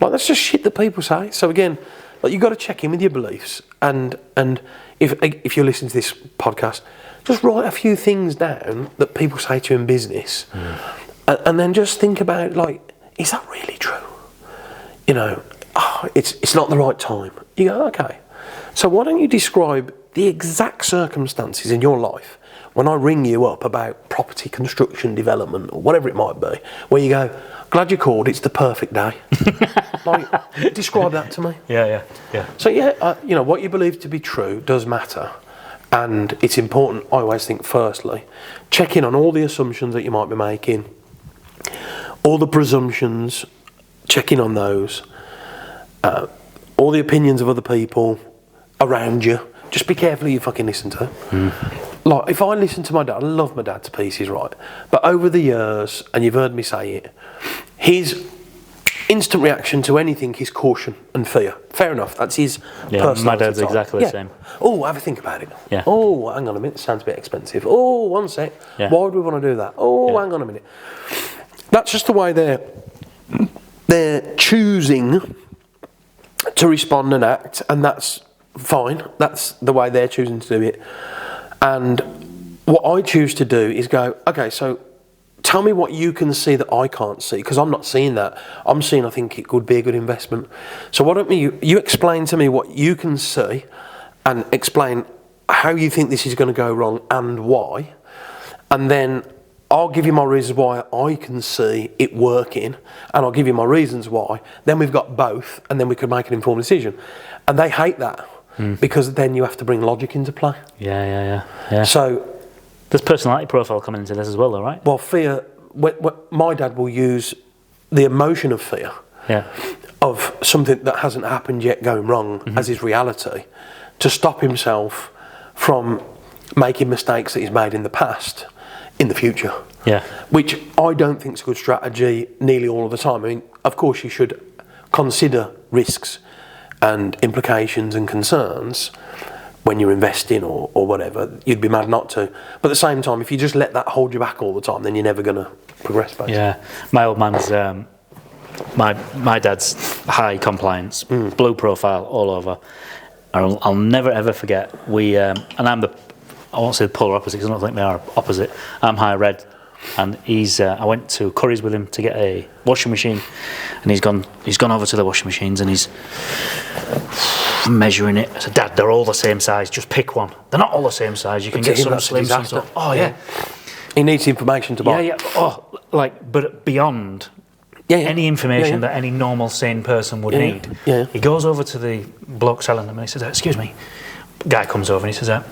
Like, that's just shit that people say. So again, like, you've got to check in with your beliefs, and if you're listening to this podcast, just write a few things down that people say to you in business, and then just think about, like, is that really true? You know, it's not the right time. You go, okay, so why don't you describe the exact circumstances in your life when I ring you up about property construction development or whatever it might be, where you go, glad you called, it's the perfect day. Like, describe that to me. Yeah. So what you believe to be true does matter. And it's important, I always think, firstly, check in on all the assumptions that you might be making, all the presumptions, check in on those, all the opinions of other people around you. Just be careful who you fucking listen to. Like, if I listen to my dad, I love my dad to pieces, right? But over the years, and you've heard me say it, his instant reaction to anything is caution and fear. Fair enough, that's his personality. My dad's exactly the same. Oh, have a think about it. Yeah. Oh, hang on a minute, it sounds a bit expensive. Oh, one sec. Yeah. Why would we want to do that? Oh, hang on a minute. That's just the way they're choosing to respond and act, and that's fine. That's the way they're choosing to do it. And what I choose to do is go, okay, so tell me what you can see that I can't see, because I'm not seeing that. I'm seeing, I think it could be a good investment. So why don't you explain to me what you can see, and explain how you think this is going to go wrong and why, and then I'll give you my reasons why I can see it working, and I'll give you my reasons why. Then we've got both, and then we can make an informed decision. And they hate that because then you have to bring logic into play. Yeah. So there's personality profile coming into this as well, though, right? well, fear. My dad will use the emotion of fear, of something that hasn't happened yet going wrong as his reality, to stop himself from making mistakes that he's made in the past in the future. Yeah. Which I don't think is a good strategy nearly all of the time. I mean, of course you should consider risks and implications and concerns when you're investing or whatever. You'd be mad not to. But at the same time, if you just let that hold you back all the time, then you're never going to progress, basically. Yeah. My old man's, my dad's high compliance, blue profile all over. I'll never ever forget, and I'm I won't say the polar opposite because I don't think they are opposite. I'm high red, and I went to Curry's with him to get a washing machine, and he's gone over to the washing machines and he's measuring it. I said, Dad, they're all the same size, just pick one. They're not all the same size, you can get some slim, some tall. Oh yeah. He needs information to buy. Yeah. But beyond any information that any normal sane person would need. Yeah. He goes over to the bloke selling them and he says, excuse me. Guy comes over and he says,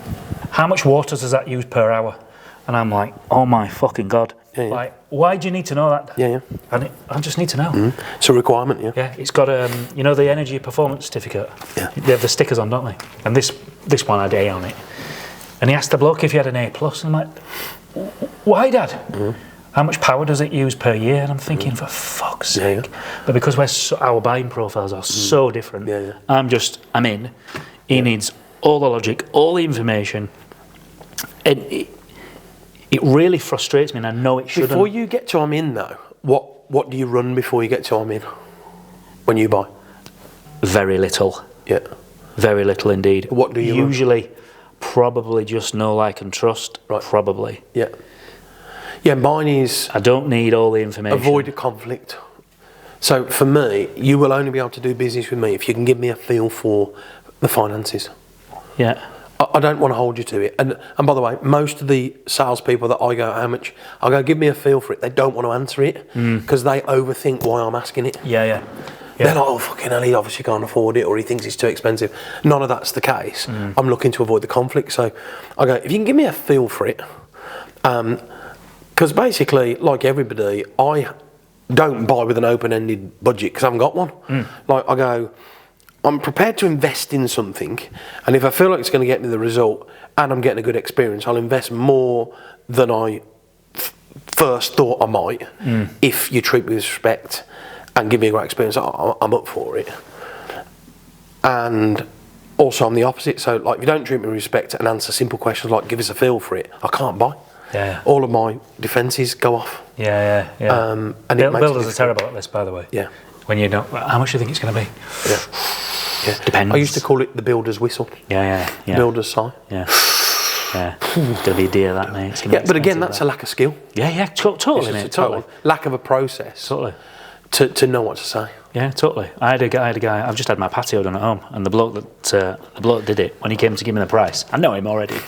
how much water does that use per hour? And I'm like, oh my fucking God. Yeah. Like, why do you need to know that? Yeah. And I just need to know. It's a requirement, Yeah, it's got, the energy performance certificate. Yeah. They have the stickers on, don't they? And this one had A on it. And he asked the bloke if he had an A+. And I'm like, why, Dad? How much power does it use per year? And I'm thinking, for fuck's sake. But because our buying profiles are so different, I'm in. He needs all the logic, all the information. It really frustrates me, and I know it shouldn't. Before you get to I'm in, though, what do you run before you get to I'm in? When you buy? Very little. Yeah. Very little indeed. What do you usually? Probably just know, like, and trust. Right. Probably. Yeah. Yeah, mine is... I don't need all the information. Avoid a conflict. So, for me, you will only be able to do business with me if you can give me a feel for the finances. Yeah. I don't want to hold you to it. And by the way, most of the salespeople that I go, how much? I go, give me a feel for it. They don't want to answer it because they overthink why I'm asking it. Yeah. They're like, oh, fucking hell, he obviously can't afford it or he thinks it's too expensive. None of that's the case. I'm looking to avoid the conflict. So I go, if you can give me a feel for it, because basically, like everybody, I don't buy with an open-ended budget because I haven't got one. Like I go, I'm prepared to invest in something, and if I feel like it's going to get me the result and I'm getting a good experience, I'll invest more than I first thought I might. If you treat me with respect and give me a great experience, I'm up for it. And also I'm the opposite, so like if you don't treat me with respect and answer simple questions like give us a feel for it, I can't buy. Yeah. All of my defences go off. Yeah. And builders are terrible at this, by the way. Yeah. When you don't, how much do you think it's going to be? Yeah. Depends. I used to call it the builder's whistle. Yeah. Builder's sigh. Yeah. It's going to be dear, that, mate. But again, that's a lack of skill. Yeah, totally, mate. It's a total lack of a process. Totally. To know what to say. Yeah, totally. I had a guy. I've just had my patio done at home, and the bloke that did it, when he came to give me the price, I know him already.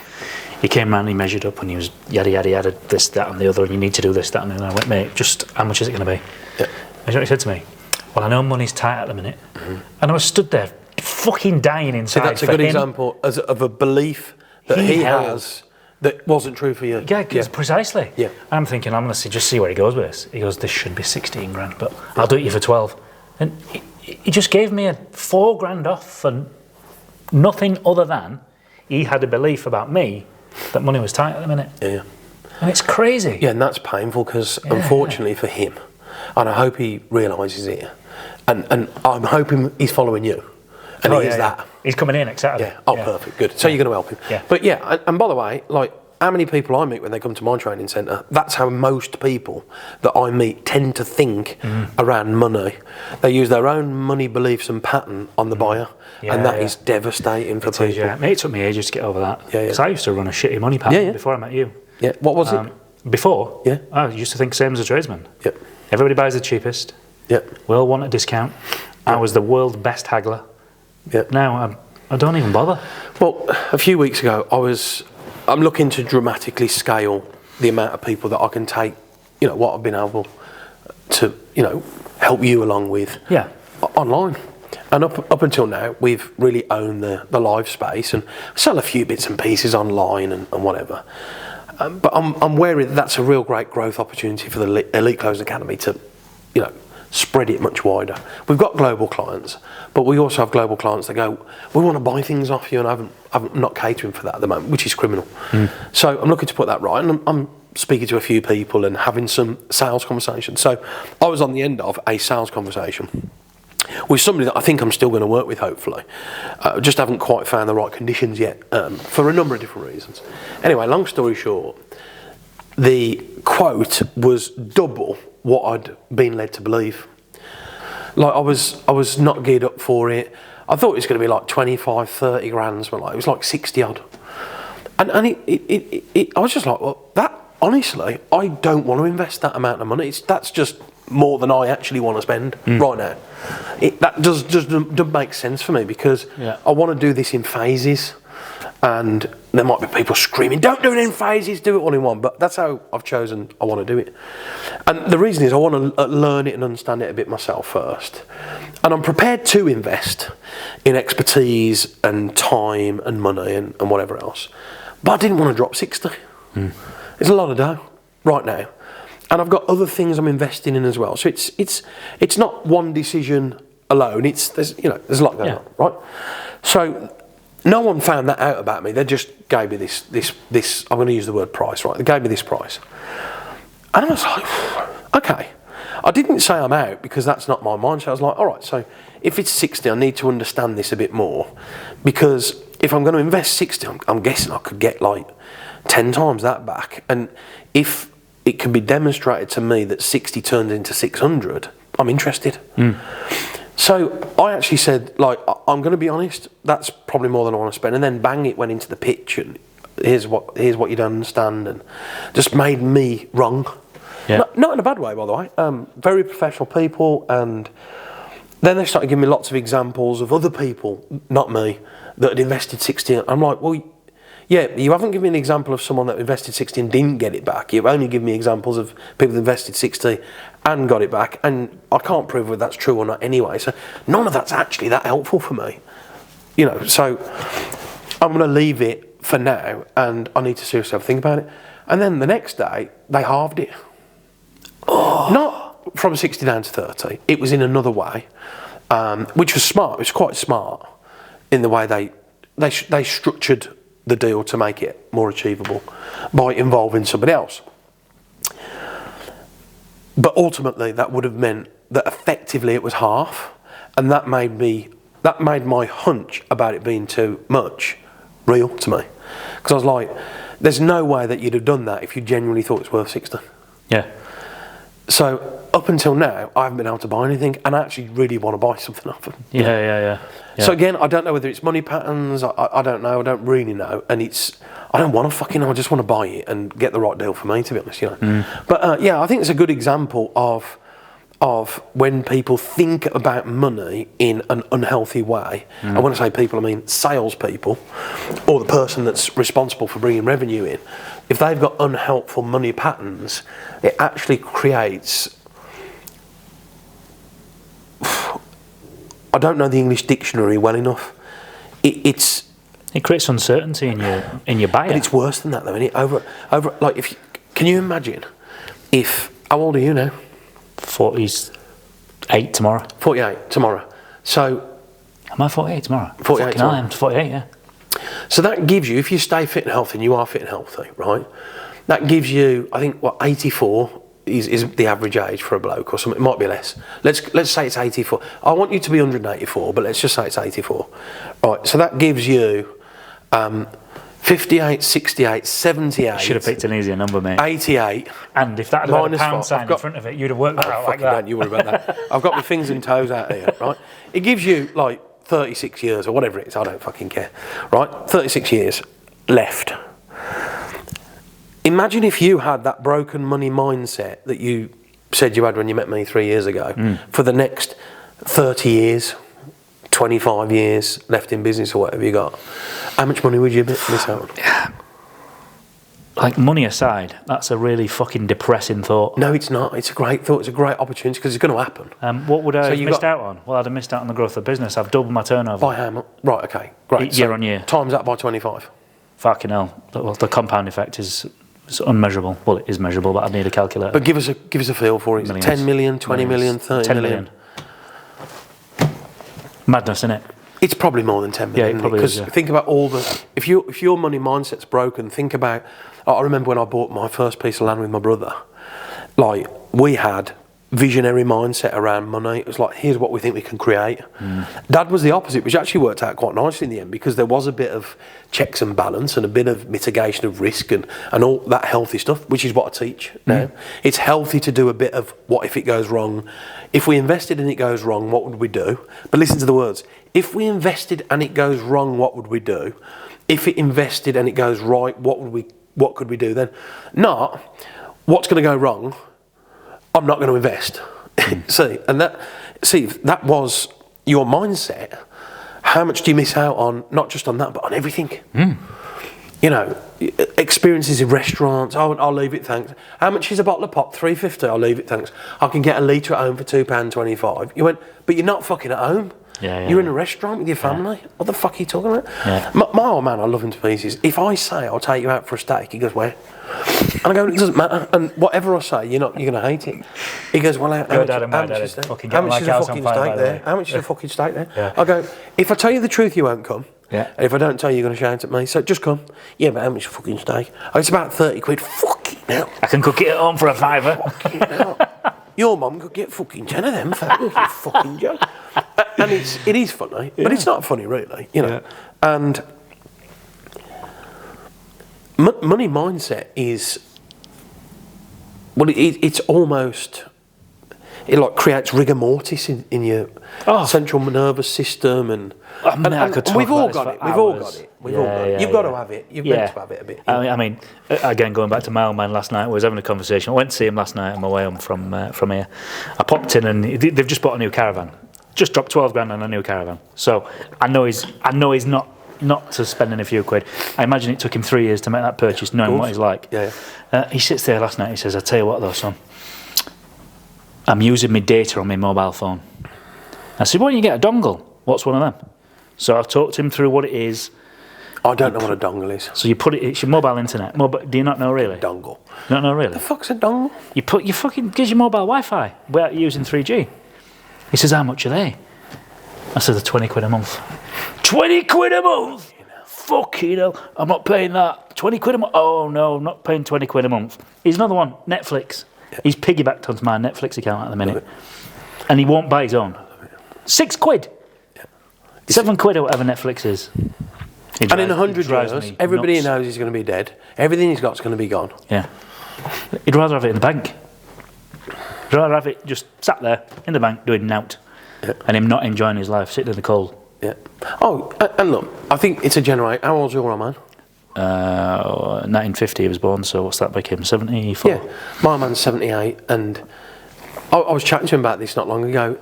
He came round, he measured up, and he was yada, this, that, and the other, and you need to do this, that, and the other. I went, mate, just how much is it going to be? Yeah. And you know what he said to me? Well, I know money's tight at the minute, and I was stood there, fucking dying inside. So that's a good example of a belief that he has that wasn't true for you. Yeah, precisely. Yeah. I'm thinking, I'm going to just see where he goes with this. He goes, this should be 16 grand, but I'll do it you for 12. And he just gave me a 4 grand off for nothing other than he had a belief about me that money was tight at the minute. Yeah. And it's crazy. Yeah, and that's painful because unfortunately for him, and I hope he realises it, and I'm hoping he's following you. And he is that. He's coming in next Saturday. Yeah. Oh, perfect. Good. So you're going to help him. Yeah. But and by the way, like how many people I meet when they come to my training centre, that's how most people that I meet tend to think around money. They use their own money beliefs and pattern on the buyer, and that is devastating for people. Yeah. It took me ages to get over that. Yeah. Because I used to run a shitty money pattern before I met you. Yeah. What was it? Before? Yeah. I used to think same as a tradesman. Yep. Everybody buys the cheapest. Yep. We all want a discount. I was the world's best haggler. Yep. Now I don't even bother. Well, a few weeks ago, I'm looking to dramatically scale the amount of people that I can take, what I've been able to, help you along with online. And up until now, we've really owned the live space and sell a few bits and pieces online and whatever. But I'm wary that that's a real great growth opportunity for the Elite Closing Academy to, spread it much wider. We've got global clients, but we also have global clients that go, we want to buy things off you, and I'm not catering for that at the moment, which is criminal. So I'm looking to put that right, and I'm speaking to a few people and having some sales conversations. So I was on the end of a sales conversation with somebody that I think I'm still going to work with, hopefully. Just haven't quite found the right conditions yet, for a number of different reasons. Anyway, long story short, the quote was double what I'd been led to believe. Like, I was not geared up for it. I thought it was going to be like 25, 30 grand, but it was like 60 odd. And I was just like, well, that, honestly, I don't want to invest that amount of money. That's just more than I actually want to spend right now. That doesn't make sense for me, because I want to do this in phases, and there might be people screaming, don't do it in phases, do it all in one, but that's how I've chosen I want to do it. And the reason is I want to learn it and understand it a bit myself first, and I'm prepared to invest in expertise and time and money and whatever else, but I didn't want to drop 60. It's a lot of dough right now. And I've got other things I'm investing in as well. So it's not one decision alone. There's a lot going on, right? So no one found that out about me. They just gave me this. I'm going to use the word price, right? They gave me this price, and I was like, okay. I didn't say I'm out, because that's not my mindset. I was like, all right. So if it's 60, I need to understand this a bit more, because if I'm going to invest 60, I'm guessing I could get like 10 times that back, and if it can be demonstrated to me that 60 turns into 600, I'm interested. So I actually said, like, I'm going to be honest, that's probably more than I want to spend. And then bang, it went into the pitch, and here's what you don't understand, and just made me wrong. Not in a bad way, by the way. Very professional people, and then they started giving me lots of examples of other people, not me, that had invested 60. I'm like, well, yeah, you haven't given me an example of someone that invested 60 and didn't get it back. You've only given me examples of people that invested 60 and got it back, and I can't prove whether that's true or not anyway. So none of that's actually that helpful for me. So I'm going to leave it for now, and I need to seriously think about it. And then the next day, they halved it. Not from 60 down to 30. It was in another way, which was smart. It was quite smart in the way they structured the deal to make it more achievable by involving somebody else. But ultimately, that would have meant that effectively it was half, and that made my hunch about it being too much real to me, because I was like, there's no way that you'd have done that if you genuinely thought it's worth 60. So up until now, I haven't been able to buy anything, and I actually really want to buy something off them. Yeah. So again, I don't know whether it's money patterns. I don't know. I don't really know. And I don't want to fucking know. I just want to buy it and get the right deal for me, to be honest. But I think it's a good example of when people think about money in an unhealthy way. And when I say people, I mean salespeople, or the person that's responsible for bringing revenue in. If they've got unhelpful money patterns, it actually creates, I don't know the English dictionary well enough. It creates uncertainty in your buyer. But it's worse than that, though, isn't it? Over like, can you imagine if, how old are you now? 48 tomorrow. 48 tomorrow. So am I 48 tomorrow? 48 tomorrow. I am 48, yeah. So that gives you, if you stay fit and healthy, and you are fit and healthy, right? That gives you, I think, 84 is the average age for a bloke, or something. It might be less. Let's say it's 84. I want you to be 184, but let's just say it's 84. Right, so that gives you 58, 68, 78. You should have picked an easier number, mate. 88. And if that had had a pound sign in front of it, you'd have worked that out like that. Don't you worry about that. I've got my fingers and toes out here, right? It gives you like 36 years or whatever it is. I don't fucking care, right? 36 years left. Imagine if you had that broken money mindset that you said you had when you met me 3 years ago for the next 30 years, 25 years left in business or whatever you got. How much money would you miss out on? like money aside, that's a really fucking depressing thought. No, it's not. It's a great thought. It's a great opportunity because it's going to happen. What would I have missed out on? Well, I'd have missed out on the growth of the business. I've doubled my turnover. By how much? Right, okay, great. Year on year. Times that by 25. Fucking hell. Well, the compound effect is unmeasurable. Well, it is measurable, but I'd need a calculator. But give us a feel for it. Millions. 10 million, 20 million, 30 10 million. Madness, isn't it? It's probably more than 10 million. Yeah, it probably is. Because think about all the... If your money mindset's broken, think about... I remember when I bought my first piece of land with my brother, like, we had visionary mindset around money. It was like, here's what we think we can create. Dad was the opposite, which actually worked out quite nicely in the end, because there was a bit of checks and balance and a bit of mitigation of risk and all that healthy stuff, which is what I teach now. It's healthy to do a bit of what if it goes wrong. If we invested and it goes wrong, what would we do? But listen to the words. If we invested and it goes wrong, what would we do? If it invested and it goes right, what could we do then? Not, what's going to go wrong? I'm not going to invest. That was your mindset. How much do you miss out on, not just on that, but on everything? You know, experiences in restaurants. I'll leave it, thanks. How much is a bottle of pop? $3.50. I'll leave it, thanks. I can get a litre at home for £2.25. You went, but you're not fucking at home. You're in a restaurant with your family. What the fuck are you talking about? My old man, I love him to pieces. If I say I'll take you out for a steak, he goes, where? And I go, it doesn't matter. And whatever I say, you're going to hate it. He goes, well, how much is the fucking steak there? How much is the fucking steak there? I go, if I tell you the truth, you won't come. And if I don't tell you, you're going to shout at me. So just come. Yeah, but how much is fucking steak? Oh, it's about 30 quid. Fucking hell. I can cook it at home for a £5. Fucking hell. Your mum could get fucking 10 of them for that fucking joke. And it is funny, but it's not funny really, you know. And money mindset is, well, it's almost, it like creates rigor mortis in your central nervous system, and we've all got it. We've all got it. You've got to have it. You've meant to have it a bit. I mean, again, going back to my old man last night, I was having a conversation. I went to see him last night on my way home from here. I popped in and they've just bought a new caravan. Just dropped 12 grand on a new caravan. So I know he's not to spending a few quid. I imagine it took him 3 years to make that purchase, knowing what he's like. He sits there last night. He says, "I tell you what, though, son, I'm using my data on my mobile phone." I said, "Why don't you get a dongle? What's one of them?" So I've talked him through what it is. I don't know what a dongle is. So you put it, it's your mobile internet. Do you not know really? Dongle. You don't know really? The fuck's a dongle? You fucking gives you mobile Wi-Fi without using 3G. He says, "How much are they?" I said, "They're 20 quid a month." 20 quid a month? Fucking hell. I'm not paying that. 20 quid a month? Oh no, I'm not paying 20 quid a month. He's another one, Netflix. He's piggybacked onto my Netflix account at the minute. And he won't buy his own. 6 quid. 7 quid or whatever Netflix is. And in 100 years, everybody knows he's going to be dead. Everything he's got's going to be gone. Yeah. He'd rather have it in the bank. He'd rather have it just sat there in the bank doing nout. And him not enjoying his life, sitting in the cold. Oh, and look, I think it's a generation. How old's your old man? 1950 he was born, so what's that make him? 74? Yeah, my man's 78, and I was chatting to him about this not long ago.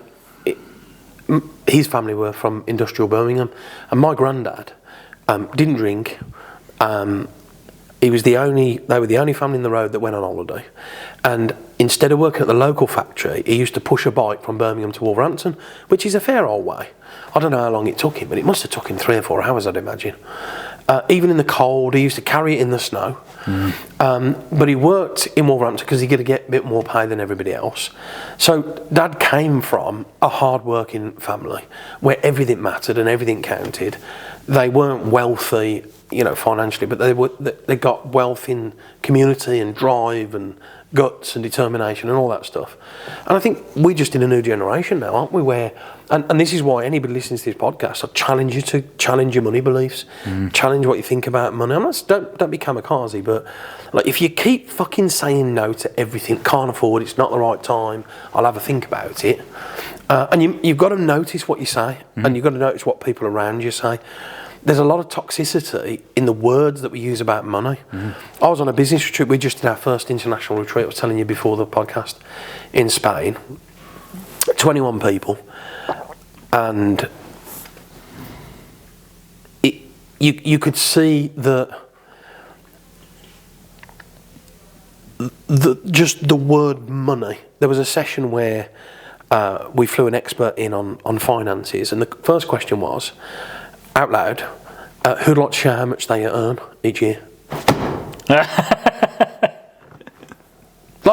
His family were from industrial Birmingham, and my granddad didn't drink. They were the only family in the road that went on holiday, and instead of working at the local factory, he used to push a bike from Birmingham to Wolverhampton, which is a fair old way. I don't know how long it took him, but it must have took him 3 or 4 hours, I'd imagine. Even in the cold, he used to carry it in the snow. But he worked in Wolverhampton because he could get a bit more pay than everybody else. So Dad came from a hard-working family where everything mattered and everything counted. They weren't wealthy, financially, but they got wealth in community and drive and guts and determination and all that stuff. And I think we're just in a new generation now, aren't we, where and this is why anybody listening to this podcast, I challenge you to challenge your money beliefs, challenge what you think about money. Don't be kamikaze, but like, if you keep fucking saying no to everything, can't afford, it's not the right time, I'll have a think about it, and you've got to notice what you say, and you've got to notice what people around you say. There's a lot of toxicity in the words that we use about money. I was on a business retreat. We just did our first international retreat, I was telling you before the podcast, in Spain. 21 people. And you could see that just the word money. There was a session where we flew an expert in on finances, and the first question was, out loud, who'd like to share how much they earn each year? Like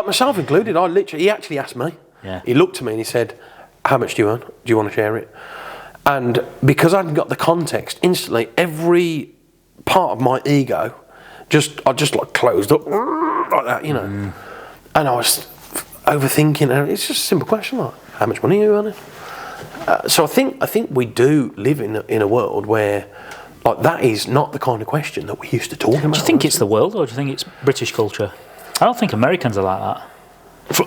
myself included, he actually asked me. Yeah. He looked at me and he said, how much do you earn? Do you want to share it? And because I hadn't got the context, instantly every part of my ego I just like closed up like that, you know. And I was overthinking, and it's just a simple question like, how much money are you earning? So I think we do live in a world where like that is not the kind of question that we used to talk about. Do you think it's the world, or do you think it's British culture? I don't think Americans are like that.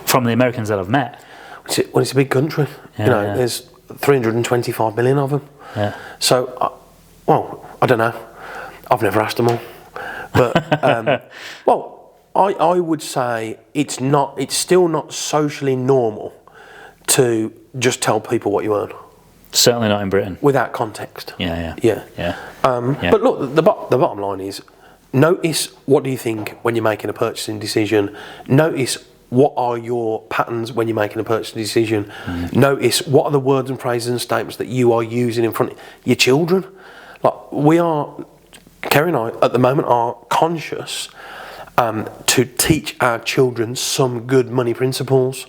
From the Americans that I've met. Well, it's a big country. There's 325 million of them. Yeah. So, I don't know. I've never asked them all. But, I would say it's still not socially normal to just tell people what you earn. Certainly not in Britain. Without context. Yeah. But look, the bottom line is, notice what do you think when you're making a purchasing decision. Notice what are your patterns when you're making a purchasing decision. Notice what are the words and phrases and statements that you are using in front of your children. Like Kerry and I at the moment are conscious to teach our children some good money principles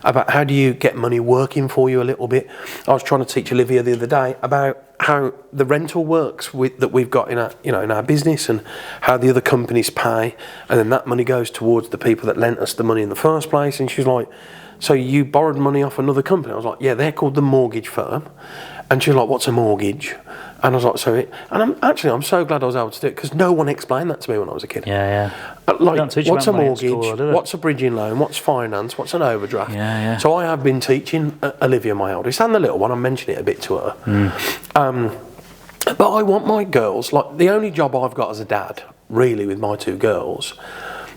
about how do you get money working for you a little bit. I was trying to teach Olivia the other day about how the rental works that we've got in our business, and how the other companies pay, and then that money goes towards the people that lent us the money in the first place. And she's like, so you borrowed money off another company? I was like, yeah, they're called the mortgage firm. And she was like, what's a mortgage? And I was like, I'm so glad I was able to do it, because no one explained that to me when I was a kid. Like, what's a mortgage? What's a bridging loan? What's finance? What's an overdraft? So I have been teaching Olivia, my oldest, and the little one, I'm mentioning it a bit to her. But I want my girls, like the only job I've got as a dad, really, with my two girls,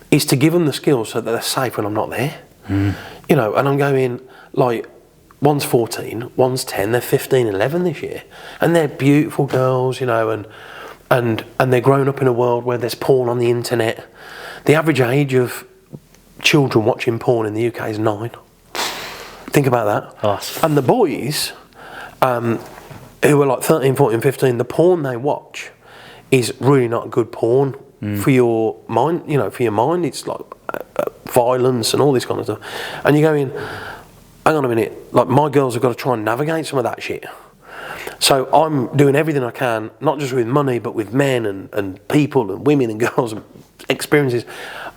is to give them the skills so that they're safe when I'm not there. You know, and I'm going, like, one's 14, one's 10, they're 15 and 11 this year. And they're beautiful girls, you know, and they're growing up in a world where there's porn on the internet. The average age of children watching porn in the UK is 9. Think about that. Oh. And the boys, who are like 13, 14, 15, the porn they watch is really not good porn for your mind, you know, for your mind. It's like violence and all this kind of stuff. And you're going, hang on a minute, like my girls have got to try and navigate some of that shit. So I'm doing everything I can, not just with money, but with men and people and women and girls and experiences.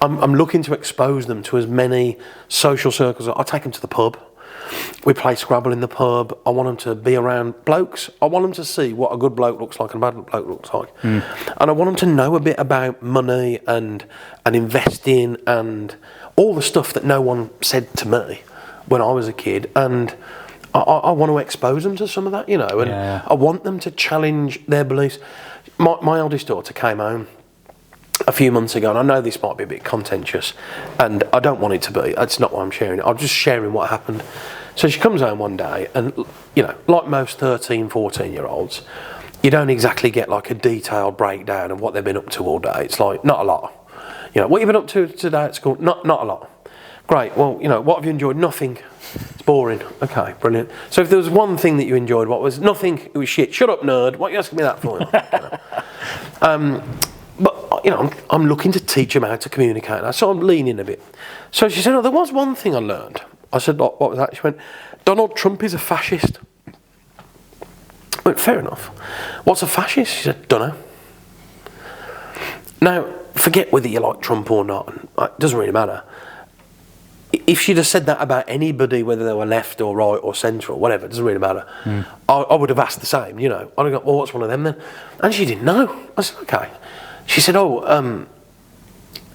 I'm looking to expose them to as many social circles. I take them to the pub. We play Scrabble in the pub. I want them to be around blokes. I want them to see what a good bloke looks like and a bad bloke looks like. And I want them to know a bit about money and investing and all the stuff that no one said to me when I was a kid. And I want to expose them to some of that, you know, and I want them to challenge their beliefs. My eldest daughter came home a few months ago, and I know this might be a bit contentious, and I don't want it to be. That's not why I'm sharing it. I'm just sharing what happened. So she comes home one day, and, you know, like most 13, 14-year-olds, you don't exactly get like a detailed breakdown of what they've been up to all day. It's like, not a lot. You know, what have you been up to today at school? Not a lot. Great. Well, you know, what have you enjoyed? Nothing. It's boring. Okay, brilliant. So if there was one thing that you enjoyed, what was? Nothing. It was shit. Shut up, nerd. What are you asking me that for? But, you know, I'm looking to teach them how to communicate. So I'm leaning a bit. So she said, oh, there was one thing I learned. I said, what was that? She went, Donald Trump is a fascist. I went, fair enough. What's a fascist? She said, dunno. Now, forget whether you like Trump or not. It doesn't really matter. If she'd have said that about anybody, whether they were left or right or central, whatever, it doesn't really matter. I would have asked the same, you know. I'd have gone, well, what's one of them then? And she didn't know. I said, okay. She said,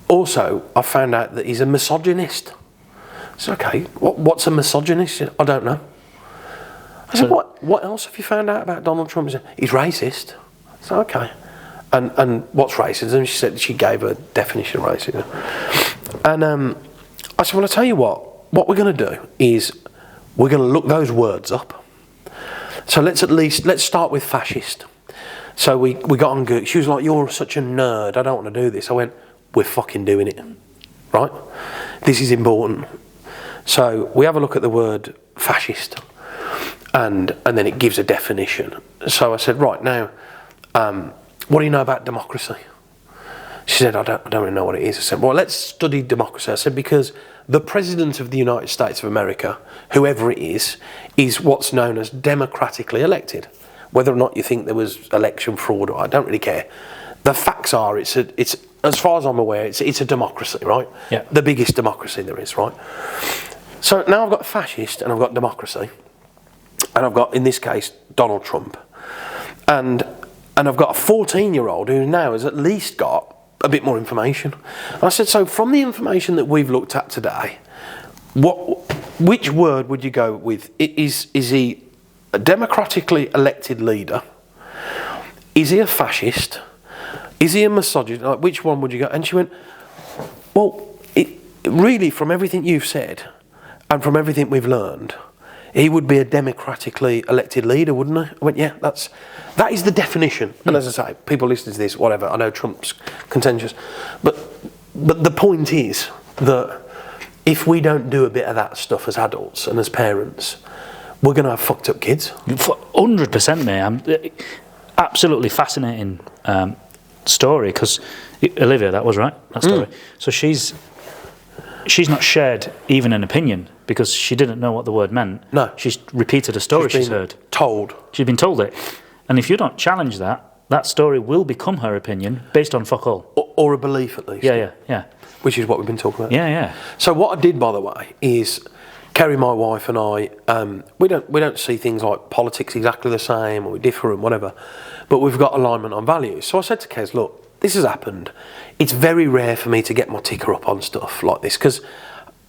also, I found out that he's a misogynist. I said, okay, what's a misogynist? She said, I don't know. I said, what else have you found out about Donald Trump? She said, he's racist. I said, okay. And what's racism? She said, she gave a definition of racism. And I said, well, I'll tell you what we're going to do is we're going to look those words up. So let's start with fascist. So we got on Google. She was like, you're such a nerd, I don't want to do this. I went, we're fucking doing it, right? this is important. So we have a look at the word fascist, and then it gives a definition. So I said, right, now, what do you know about democracy? She said, I don't really know what it is. I said, well, let's study democracy. I said, because the President of the United States of America, whoever it is what's known as democratically elected. Whether or not you think there was election fraud, I don't really care. The facts are, it's as far as I'm aware, it's a democracy, right? Yeah. The biggest democracy there is, right? So now I've got fascist and I've got democracy, and I've got, in this case, Donald Trump, and I've got a 14-year-old who now has at least got a bit more information. And I said, so from the information that we've looked at today, which word would you go with? Is he a democratically elected leader? Is he a fascist? Is he a misogynist? Like, which one would you go? And she went, well, really, from everything you've said and from everything we've learned, he would be a democratically elected leader, wouldn't he? I went, yeah, that is the definition. And as I say, people listening to this, whatever, I know Trump's contentious, but the point is that if we don't do a bit of that stuff as adults and as parents, we're going to have fucked up kids. 100%, mate. Absolutely fascinating story, because Olivia, that was right, that story. So she's not shared even an opinion, because she didn't know what the word meant. No. She's repeated a story she's heard. Told. She's been told it. And if you don't challenge that story will become her opinion based on fuck all. Or a belief, at least. Yeah. Which is what we've been talking about. Yeah. So what I did, by the way, is Kerry, my wife, and I, we don't see things like politics exactly the same, or we differ and whatever, but we've got alignment on values. So I said to Kez, look, this has happened. It's very rare for me to get my ticker up on stuff like this, because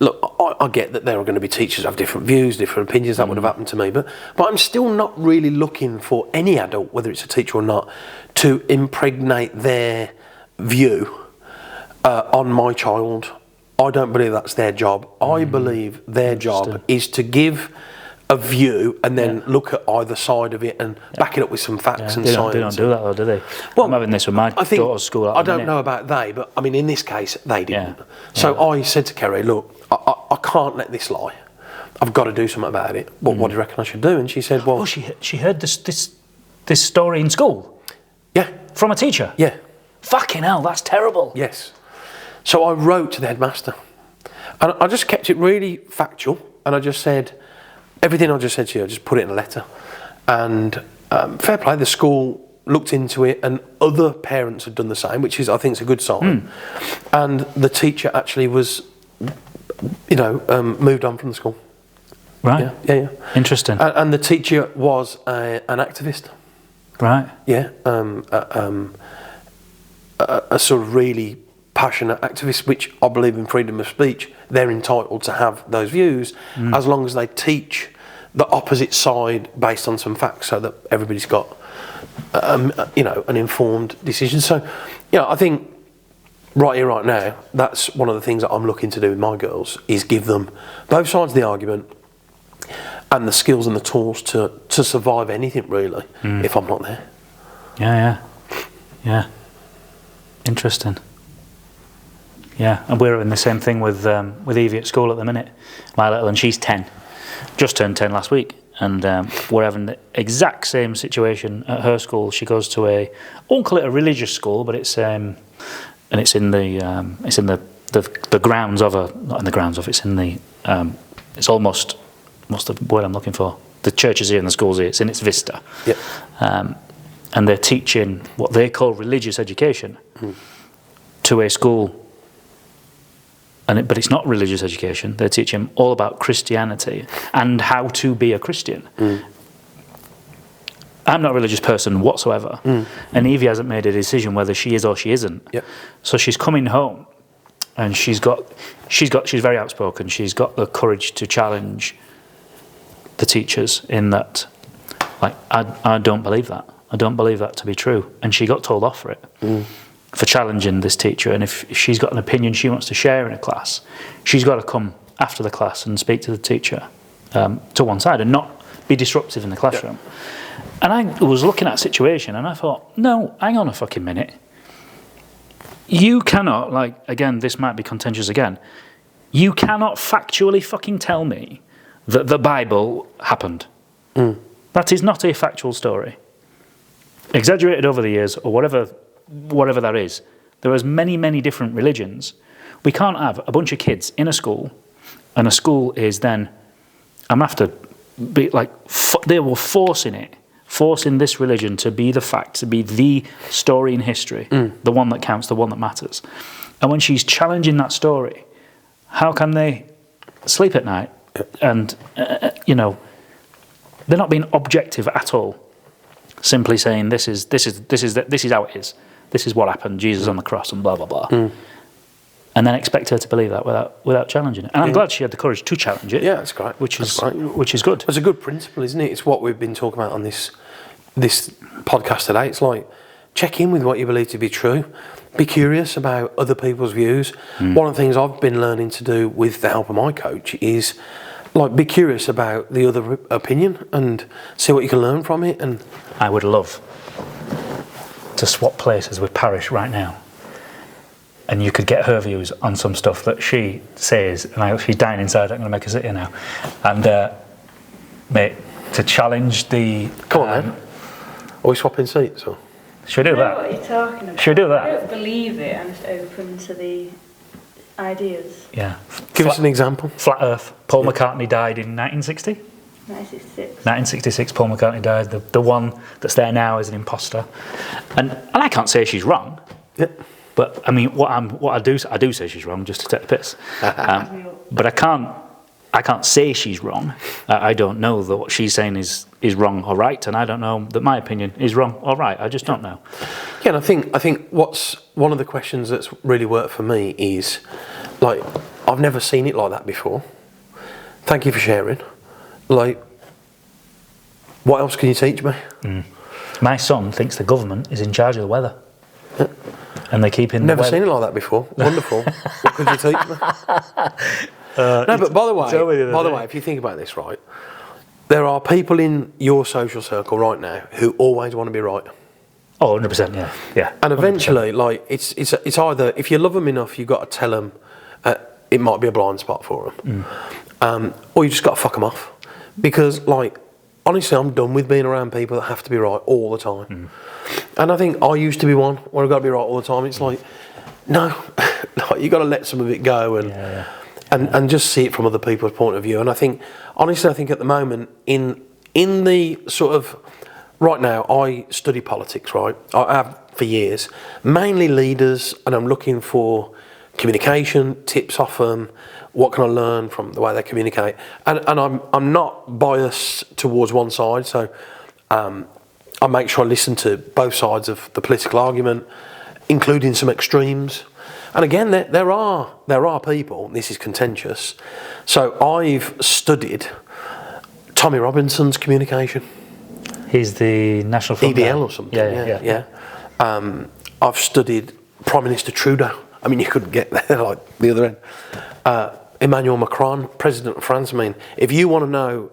look, I get that there are going to be teachers who have different views, different opinions. That would have happened to me, but I'm still not really looking for any adult, whether it's a teacher or not, to impregnate their view on my child. I don't believe that's their job. I believe their job is to give a view and then look at either side of it and back it up with some facts and science. They don't do that though, do they? Well, I'm having this with my daughter's school. I don't know about they, but I mean, in this case, they didn't. So I said to Kerry, look, I can't let this lie. I've got to do something about it. What do you reckon I should do? And she said, well... Oh, she heard this story in school? Yeah. From a teacher? Yeah. Fucking hell, that's terrible. Yes. So I wrote to the headmaster. And I just kept it really factual. And I just said, everything I just said to you, I just put it in a letter. And fair play, the school looked into it and other parents had done the same, which is, I think, is a good sign. And the teacher actually was, moved on from the school. Right. Yeah. Interesting. And the teacher was an activist. Right. Yeah. A sort of really passionate activist, which I believe in freedom of speech. They're entitled to have those views as long as they teach the opposite side based on some facts, so that everybody's got, an informed decision. So, I think right here, right now, that's one of the things that I'm looking to do with my girls, is give them both sides of the argument and the skills and the tools to survive anything, really, if I'm not there. Yeah. Interesting. Yeah, and we're in the same thing with Evie at school at the minute. My little, and she's 10, just turned 10 last week, and we're having the exact same situation at her school. She goes to I won't call it a religious school, but it's in the grounds of not in the grounds of, it's in the it's almost, what's the word I'm looking for? The church is here and the school's here. It's in its vista. Yep. And they're teaching what they call religious education to a school. But it's not religious education. They're teaching all about Christianity and how to be a Christian. I'm not a religious person whatsoever, and Evie hasn't made a decision whether she is or she isn't. Yep. So she's coming home, and she's very outspoken. She's got the courage to challenge the teachers in that, like, I don't believe that. I don't believe that to be true. And she got told off for it. For challenging this teacher, and if she's got an opinion she wants to share in a class, she's got to come after the class and speak to the teacher to one side and not be disruptive in the classroom. And I was looking at a situation and I thought, no, hang on a fucking minute. You cannot, again, this might be contentious again, You cannot factually fucking tell me that the Bible happened. That is not a factual story. Exaggerated over the years, or whatever that is. There are as many different religions. We can't have a bunch of kids in a school, and a school is then, I'm going to have to be like, they were forcing this religion to be the fact, to be the story in history, the one that counts, the one that matters. And when she's challenging that story, how can they sleep at night? And, they're not being objective at all. Simply saying this is how it is. This is what happened. Jesus on the cross and blah blah blah. And then expect her to believe that without challenging it. And I'm glad she had the courage to challenge it. Yeah, that's great. Which is good. It's a good principle, isn't it? It's what we've been talking about on this podcast today. It's like, check in with what you believe to be true. Be curious about other people's views. One of the things I've been learning to do with the help of my coach is, like, be curious about the other opinion and see what you can learn from it. And I would love to swap places with Parish right now, and you could get her views on some stuff that she says, and she's dying inside. I'm going to make her sit here now, and mate, to challenge the. Come on, then. Are we swapping seats? Or? Should we do that? What are you talking about? Should we do that? I don't believe it. I'm just open to the ideas. Yeah. Give us an example. Flat Earth. Paul McCartney died in 1960. 1966, Paul McCartney died. The one that's there now is an imposter, and I can't say she's wrong. Yep. But I mean, I do say she's wrong just to take the piss. But I can't say she's wrong. I don't know that what she's saying is wrong or right, and I don't know that my opinion is wrong or right. I just don't know. Yeah, and I think what's one of the questions that's really worked for me is, like, I've never seen it like that before. Thank you for sharing. Like, what else can you teach me? My son thinks the government is in charge of the weather. And they keep in Never the weather. seen it like that before. Wonderful. What could you teach me? No, but by the way, if you think about this, right, there are people in your social circle right now who always want to be right. Oh, 100%, yeah. And eventually, 100%. Like, it's either, if you love them enough, you've got to tell them it might be a blind spot for them. Or you just got to fuck them off. Because, like, honestly, I'm done with being around people that have to be right all the time. And I think I used to be one where I've got to be right all the time. It's like, no, like, you got to let some of it go and just see it from other people's point of view. And I think, honestly, at the moment, in the sort of, right now, I study politics, right? I have for years, mainly leaders, and I'm looking for communication, tips off them, what can I learn from the way they communicate. And I'm not biased towards one side, so I make sure I listen to both sides of the political argument, including some extremes. And again, there are people, this is contentious, so I've studied Tommy Robinson's communication. He's the National Front EDL or something. Yeah. I've studied Prime Minister Trudeau. I mean, you couldn't get there, like the other end. Emmanuel Macron, President of France. I mean, if you want to know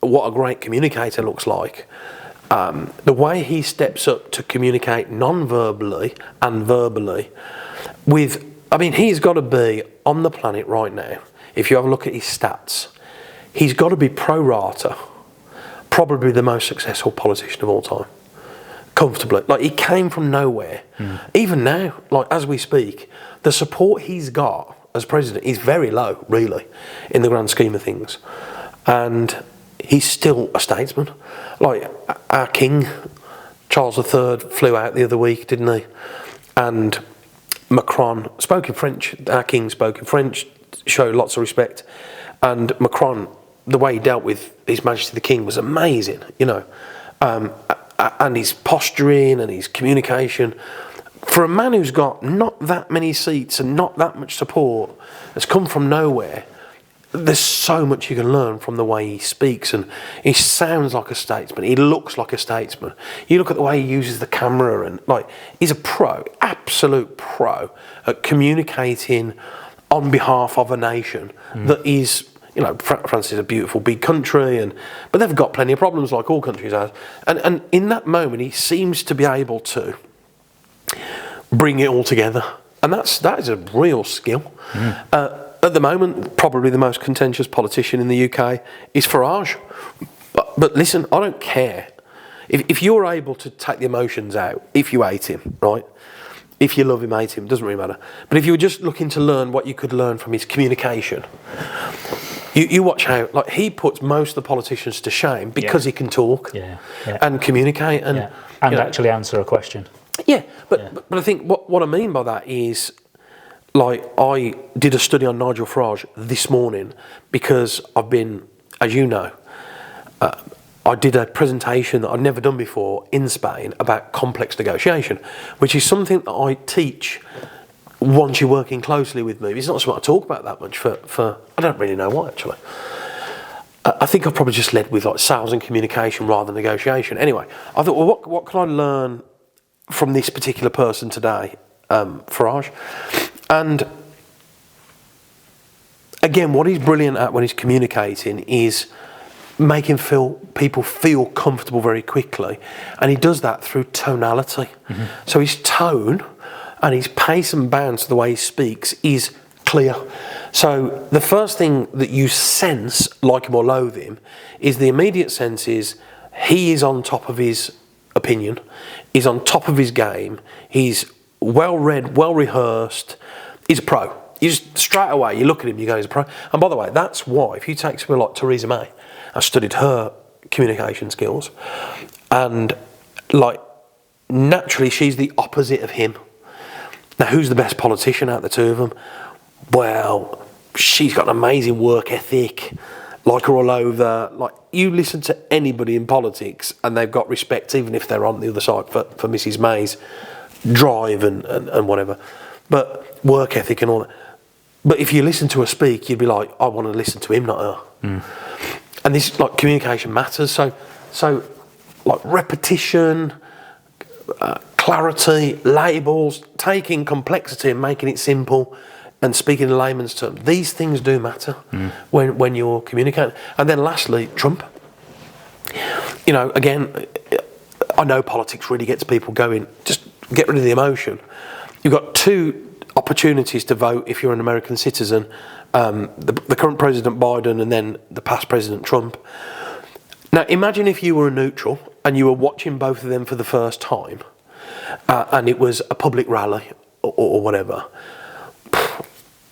what a great communicator looks like, the way he steps up to communicate non-verbally and verbally he's got to be on the planet right now. If you have a look at his stats, he's got to be pro rata probably the most successful politician of all time. Comfortably. Like, he came from nowhere. Even now, like, as we speak, the support he's got as president is very low, really, in the grand scheme of things. And he's still a statesman. Like, our king, Charles III, flew out the other week, didn't he? And Macron spoke in French. Our king spoke in French, showed lots of respect. And Macron, the way he dealt with His Majesty the King was amazing, you know. And his posturing and his communication. For a man who's got not that many seats and not that much support, has come from nowhere, there's so much you can learn from the way he speaks, and he sounds like a statesman. He looks like a statesman. You look at the way he uses the camera, and like, he's a pro, absolute pro at communicating on behalf of a nation that is, you know, France is a beautiful big country, but they've got plenty of problems like all countries have. And in that moment, he seems to be able to bring it all together, and that is a real skill. at the moment, probably the most contentious politician in the UK is Farage. But listen, I don't care. If you're able to take the emotions out, if you hate him, right? If you love him, hate him, doesn't really matter. But if you were just looking to learn what you could learn from his communication, you watch how, like, he puts most of the politicians to shame because he can talk and communicate and actually answer a question. Yeah, but I think what I mean by that is, like, I did a study on Nigel Farage this morning because I've been, as you know, I did a presentation that I'd never done before in Spain about complex negotiation, which is something that I teach once you're working closely with me. It's not something I talk about that much for I don't really know why, actually. I think I've probably just led with, like, sales and communication rather than negotiation. Anyway, I thought, well, what can I learn from this particular person today, Farage? And again, what he's brilliant at when he's communicating is making people feel comfortable very quickly, and he does that through tonality. So his tone and his pace and bounce, the way he speaks, is clear. So the first thing that you sense, like him or loathe him, is the immediate sense is he is on top of his opinion, he's on top of his game, he's well read, well rehearsed, he's a pro. You just straight away, you look at him, you go, he's a pro. And by the way, that's why, if you take someone like Theresa May, I studied her communication skills, and, like, naturally she's the opposite of him. Now, who's the best politician out of the two of them? Well, she's got an amazing work ethic, like her all over. Like, you listen to anybody in politics and they've got respect, even if they're on the other side, for Mrs May's drive and whatever. But work ethic and all that. But if you listen to her speak, you'd be like, I want to listen to him, not her. And this, like, communication matters. So like, repetition, clarity, labels, taking complexity and making it simple, and speaking in layman's terms. These things do matter when you're communicating. And then lastly, Trump. You know, again, I know politics really gets people going. Just get rid of the emotion. You've got two opportunities to vote if you're an American citizen. The current President Biden and then the past President Trump. Now, imagine if you were a neutral and you were watching both of them for the first time, and it was a public rally or whatever.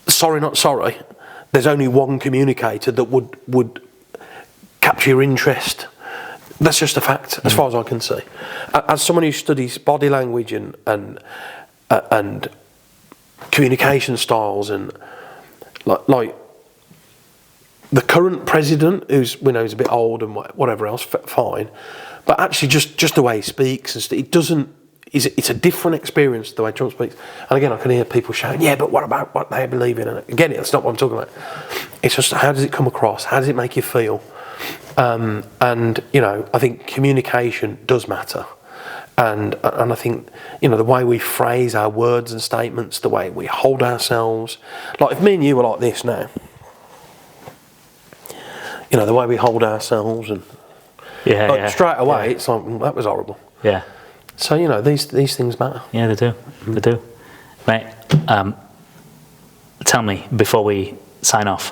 Sorry, not sorry. There's only one communicator that would capture your interest. That's just a fact, as far as I can see. As someone who studies body language and communication styles, and like the current president, who's, we know, is a bit old and whatever else, fine, but actually just the way he speaks, and it doesn't. It's a different experience the way Trump speaks. And again, I can hear people shouting, yeah, but what about what they believe in? And again, that's not what I'm talking about. It's just, how does it come across? How does it make you feel? And, you know, I think communication does matter. And I think, you know, the way we phrase our words and statements, the way we hold ourselves. Like, if me and you were like this now, you know, the way we hold ourselves and straight away, it's like, that was horrible. Yeah. So, you know, these things matter. Yeah, they do. They do. Mate, tell me, before we sign off,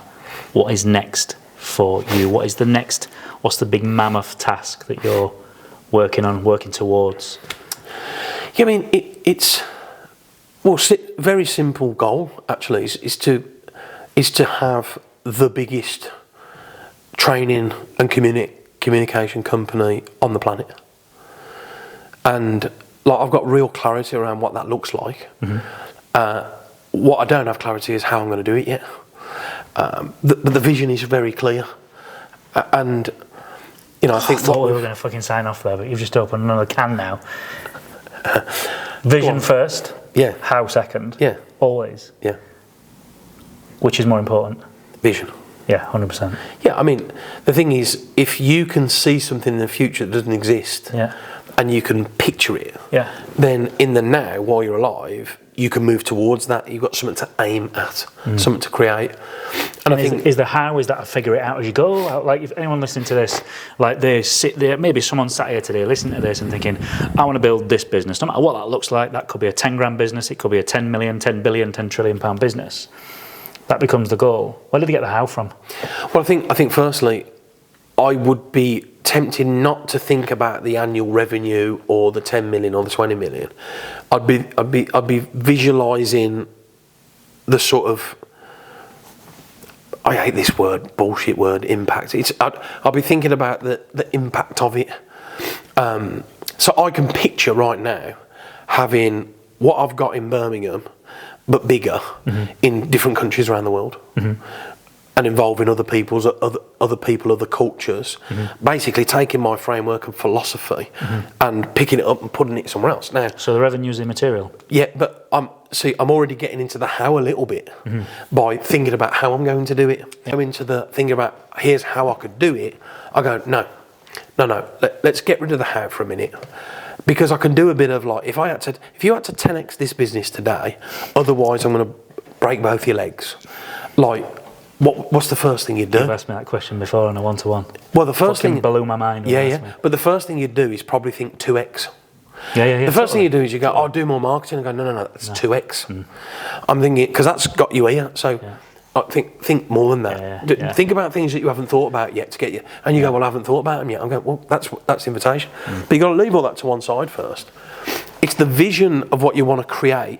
what is next for you? What's the big mammoth task that you're working towards? Yeah, I mean, it's very simple goal, actually, is to have the biggest training and communication company on the planet. And, like, I've got real clarity around what that looks like. What I don't have clarity is how I'm going to do it yet. But the vision is very clear. And, you know, I think... I thought we were going to fucking sign off there, but you've just opened another can now. Vision first. Yeah. How second. Yeah. Always. Yeah. Which is more important? Vision. Yeah, 100%. Yeah, I mean, the thing is, if you can see something in the future that doesn't exist... Yeah. And you can picture it, then in the now, while you're alive, you can move towards that. You've got something to aim at, something to create. And I think... Is the how, is that a figure it out as you go? Like, if anyone listening to this, like, they sit there, maybe someone sat here today listening to this and thinking, I want to build this business. No matter what that looks like, that could be a 10 grand business, it could be a 10 million, 10 billion, 10 trillion pound business. that becomes the goal. Where did you get the how from? Well, I think firstly, I would be tempted not to think about the annual revenue or the 10 million or the 20 million. I'd be visualising the sort of, I hate this word, bullshit word, impact. I'll be thinking about the impact of it. So I can picture right now having what I've got in Birmingham, but bigger, in different countries around the world, and involving other people, other cultures. Basically, taking my framework and philosophy and picking it up and putting it somewhere else. Now, so the revenue's immaterial. Yeah, but I'm already getting into the how a little bit by thinking about how I'm going to do it. Go into the thinking about here's how I could do it. I go no. Let's get rid of the how for a minute, because I can do a bit of like if you had to 10x this business today, otherwise I'm going to break both your legs. Like, what's the first thing you'd do? You've asked me that question before on a one-to-one. Well, the first thing blew my mind. Yeah. But the first thing you'd do is probably think 2x. Yeah. The first thing you do is you go, I'll do more marketing. And go, no, that's 2x. I'm thinking, because that's got you here. So I think more than that. Think about things that you haven't thought about yet to get you. And you go, well, I haven't thought about them yet. I'm going, well, that's the invitation. But you've got to leave all that to one side first. It's the vision of what you want to create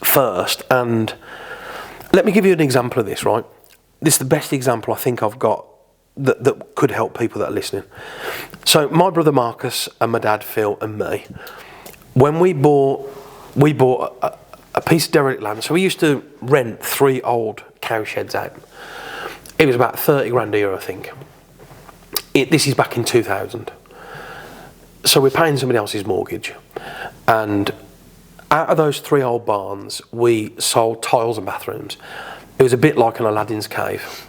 first. And let me give you an example of this, right? This is the best example I think I've got that could help people that are listening. So my brother Marcus and my dad Phil and me, when we bought a piece of derelict land. So we used to rent 3 old cow sheds out. It was about 30 grand a year, I think. This is back in 2000. So we're paying somebody else's mortgage. And out of those 3 old barns, we sold tiles and bathrooms. It was a bit like an Aladdin's cave.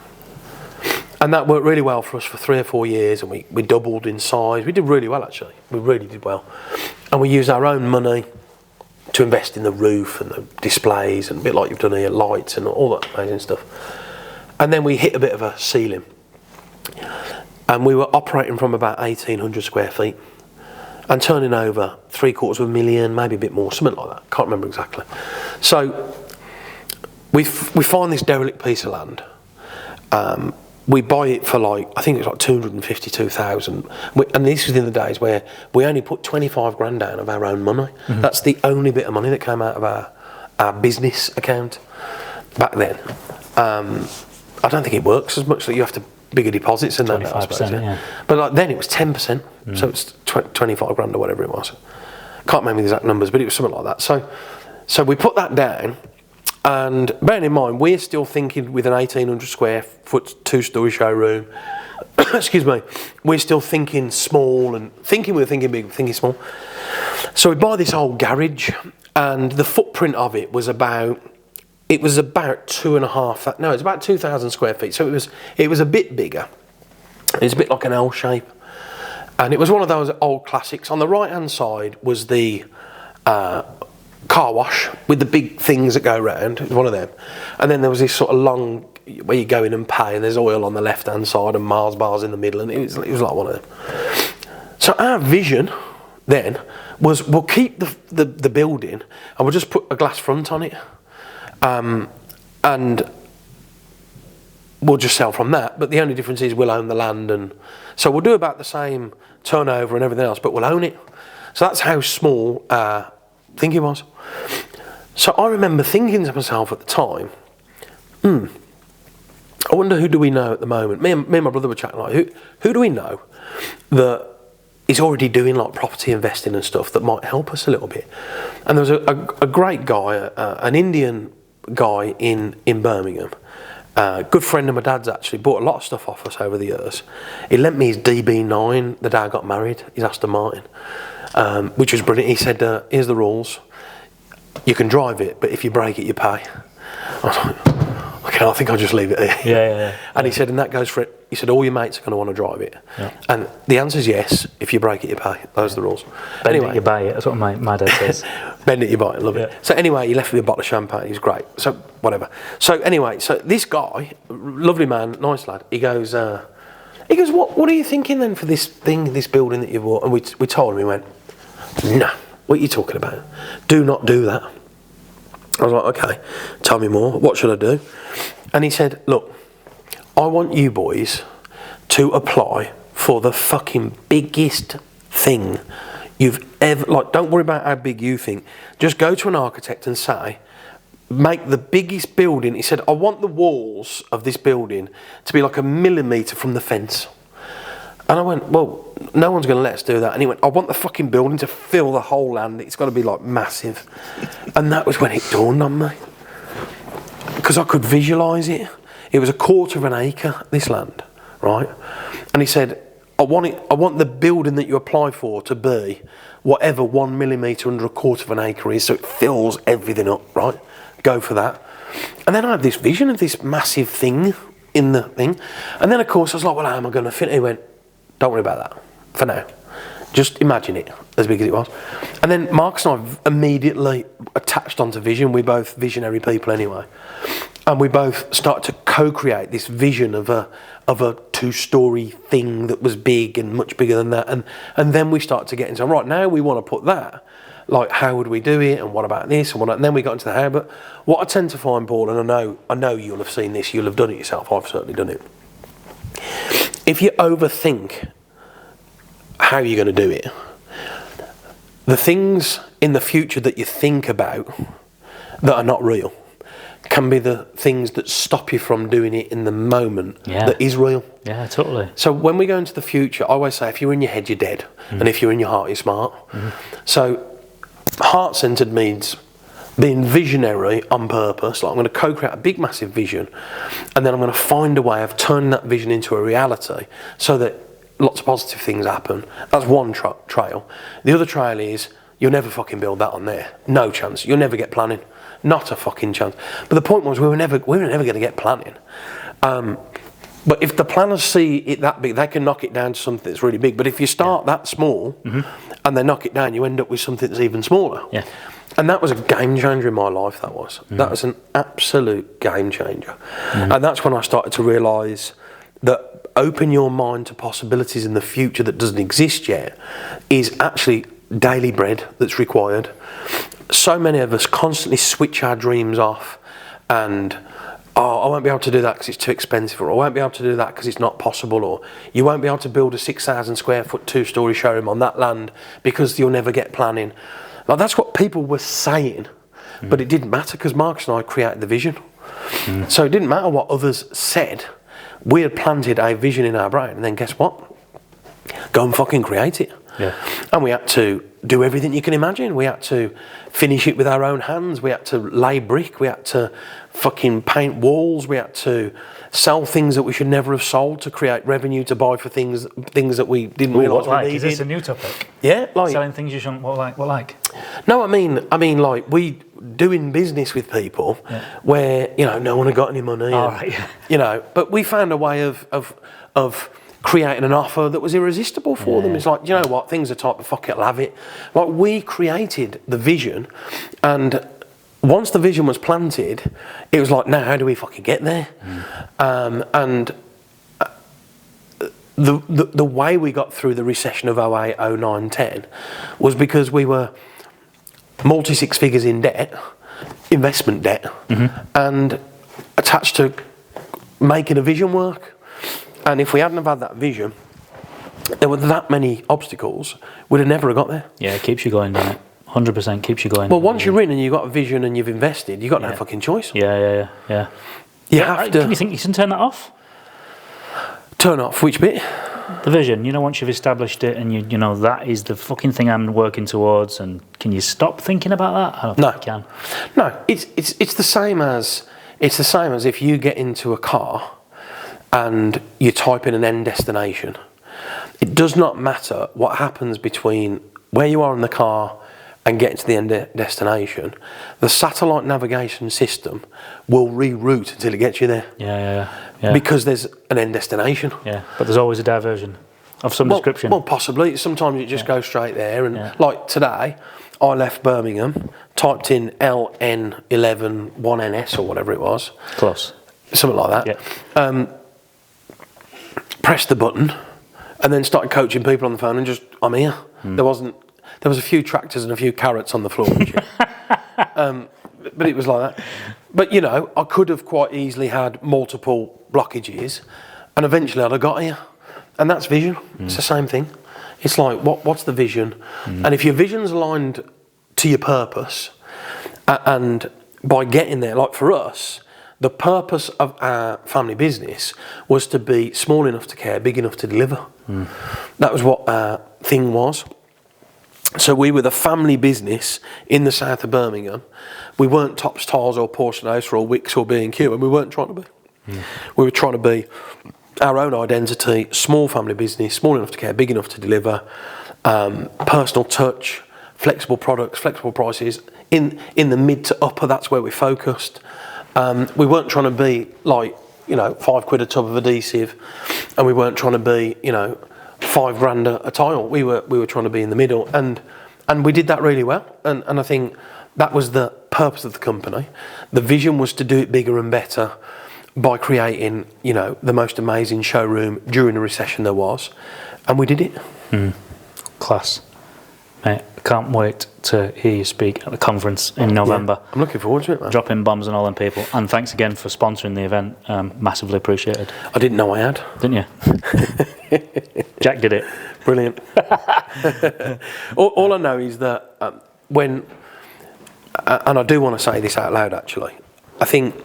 And that worked really well for us for 3 or 4 years, and we doubled in size. We did really well, actually. We really did well. And we used our own money to invest in the roof and the displays, and a bit like you've done here, lights and all that amazing stuff. And then we hit a bit of a ceiling. And we were operating from about 1,800 square feet and turning over $750,000, maybe a bit more, something like that. Can't remember exactly. So we find this derelict piece of land. We buy it for I think it was like 252,000. And this was in the days where we only put 25 grand down of our own money. That's the only bit of money that came out of our business account back then. I don't think it works as much, that you have to bigger deposits and that. 25%, I suppose, yeah. But then it was 10%, so it's 25 grand or whatever it was. Can't remember the exact numbers, but it was something like that. So we put that down. And bearing in mind, we're still thinking with an 1,800 square foot 2-story showroom. Excuse me. We're still thinking small and we're thinking big, thinking small. So we buy this old garage, and the footprint of it was about 2.5. No, it's about 2,000 square feet. So it was a bit bigger. It was a bit like an L shape, and it was one of those old classics. On the right hand side was the car wash with the big things that go round. It was one of them. And then there was this sort of long where you go in and pay, and there's oil on the left hand side and Mars bars in the middle, and it was like one of them. So our vision then was, we'll keep the building and we'll just put a glass front on it, and we'll just sell from that. But the only difference is we'll own the land, and so we'll do about the same turnover and everything else, but we'll own it. So that's how small thinking was. So I remember thinking to myself at the time, I wonder who do we know at the moment. Me and my brother were chatting, like, who do we know that is already doing like property investing and stuff that might help us a little bit. And there was a great guy, an Indian guy in Birmingham, good friend of my dad's, actually bought a lot of stuff off us over the years. He lent me his DB9 the day I got married, his Aston Martin. Which was brilliant. He said, here's the rules. You can drive it, but if you break it, you pay. I was like, okay, I think I'll just leave it here. Yeah. And he said, and that goes for it. He said, all your mates are going to want to drive it. Yeah. And the answer is yes. If you break it, you pay. Those are the rules. Bend it, you buy it. That's what my dad says. Bend it, you buy it. Love it. So anyway, he left me a bottle of champagne. He was great. So whatever. So anyway, so this guy, lovely man, nice lad, he goes, what are you thinking then for this thing, this building that you bought? And we told him, he went, no, what are you talking about? Do not do that. I was like, okay, tell me more. What should I do? And he said, look, I want you boys to apply for the fucking biggest thing you've ever, like, don't worry about how big you think. Just go to an architect and say, make the biggest building. He said, I want the walls of this building to be like 1 millimetre from the fence. And I went, well, no one's going to let us do that. And he went, I want the fucking building to fill the whole land. It's got to be like massive. And that was when it dawned on me. Because I could visualise it. It was 1/4 of an acre, this land, right? And he said, I want the building that you apply for to be whatever 1 millimetre under 1/4 of an acre is, so it fills everything up, right? Go for that. And then I had this vision of this massive thing in the thing. And then, of course, I was like, well, how am I going to fit it? He went, don't worry about that for now. Just imagine it as big as it was. And then Marcus and I immediately attached onto vision. We're both visionary people anyway. And we both started to co-create this vision of a 2-story thing that was big and much bigger than that. And then we started to get into, right, now we want to put that. Like, how would we do it? And what about this? And then we got into the how. But what I tend to find, Paul, and I know you'll have seen this, you'll have done it yourself, I've certainly done it. If you overthink how you're going to do it, the things in the future that you think about that are not real can be the things that stop you from doing it in the moment that is real. Yeah, totally. So when we go into the future, I always say, if you're in your head, you're dead. And if you're in your heart, you're smart. So heart-centered means being visionary on purpose. Like, I'm going to co-create a big, massive vision, and then I'm going to find a way of turning that vision into a reality so that lots of positive things happen. That's one trail. The other trail is, you'll never fucking build that on there. No chance. You'll never get planning. Not a fucking chance. But the point was, we were never going to get planning. But if the planners see it that big, they can knock it down to something that's really big. But if you start that small and they knock it down, you end up with something that's even smaller. Yeah. And that was a game changer in my life, that was. That was an absolute game changer. And that's when I started to realise that open your mind to possibilities in the future that doesn't exist yet is actually daily bread that's required. So many of us constantly switch our dreams off and, oh, I won't be able to do that because it's too expensive, or I won't be able to do that because it's not possible, or you won't be able to build a 6,000 square foot 2-story showroom on that land because you'll never get planning. Like, that's what people were saying, but it didn't matter because Marcus and I created the vision. So it didn't matter what others said. We had planted a vision in our brain, and then guess what? Go and fucking create it. Yeah. And we had to do everything you can imagine. We had to finish it with our own hands. We had to lay brick. We had to fucking paint walls. We had to sell things that we should never have sold to create revenue to buy for things that we didn't realise we needed. Is this a new topic? Yeah, like selling things you shouldn't. What like? No, I mean, like, we doing business with people where, you know, no one had got any money. You know, but we found a way of creating an offer that was irresistible for them. It's like, you know what, things are tight, but fuck it, I'll have it. Like, we created the vision, and once the vision was planted, it was like, now how do we fucking get there? And the way we got through the recession of 08, 09, 10 was because we were multi-six figures in debt, investment debt, and attached to making a vision work. And if we hadn't have had that vision, there were that many obstacles, we'd have never got there. Yeah, it keeps you going, doesn't it? 100% keeps you going. Well, once you're in and you've got a vision and you've invested, you've got no fucking choice. Yeah. You have to... Can you think you can turn that off? Turn off which bit? The vision. You know, once you've established it and you know that is the fucking thing I'm working towards, and can you stop thinking about that? I don't think you can. No, it's the same as if you get into a car and you type in an end destination. It does not matter what happens between where you are in the car and getting to the end destination. The satellite navigation system will reroute until it gets you there. Yeah. Because there's an end destination. Yeah, but there's always a diversion of some description. Well, possibly. Sometimes it just goes straight there. And like today, I left Birmingham, typed in LN11 1NS or whatever it was. Close. Something like that. Yeah. Pressed the button and then started coaching people on the phone and just, I'm here. There was a few tractors and a few carrots on the floor and shit. but it was like that. But you know, I could have quite easily had multiple blockages, and eventually I'd have got here. And that's vision. It's the same thing. It's like, what's the vision? And if your vision's aligned to your purpose, and by getting there, like for us, the purpose of our family business was to be small enough to care, big enough to deliver. That was what our thing was. So we were the family business in the south of Birmingham. We weren't Tops Tiles or Porcelain House or Wicks or B&Q, and we weren't trying to be. We were trying to be our own identity, small family business, small enough to care, big enough to deliver, personal touch, flexible products, flexible prices. In the mid to upper, that's where we focused. We weren't trying to be like, you know, £5 a tub of adhesive, and we weren't trying to be, you know, £5,000 a tile. We were trying to be in the middle, and we did that really well. And I think that was the purpose of the company. The vision was to do it bigger and better by creating, you know, the most amazing showroom during the recession there was, and we did it. Class. Mate, I can't wait to hear you speak at the conference in November. I'm looking forward to it, man. Dropping bombs on all them people. And thanks again for sponsoring the event. Massively appreciated. I didn't know I had. Didn't you? Jack did it. Brilliant. all I know is that when, and I do want to say this out loud actually, I think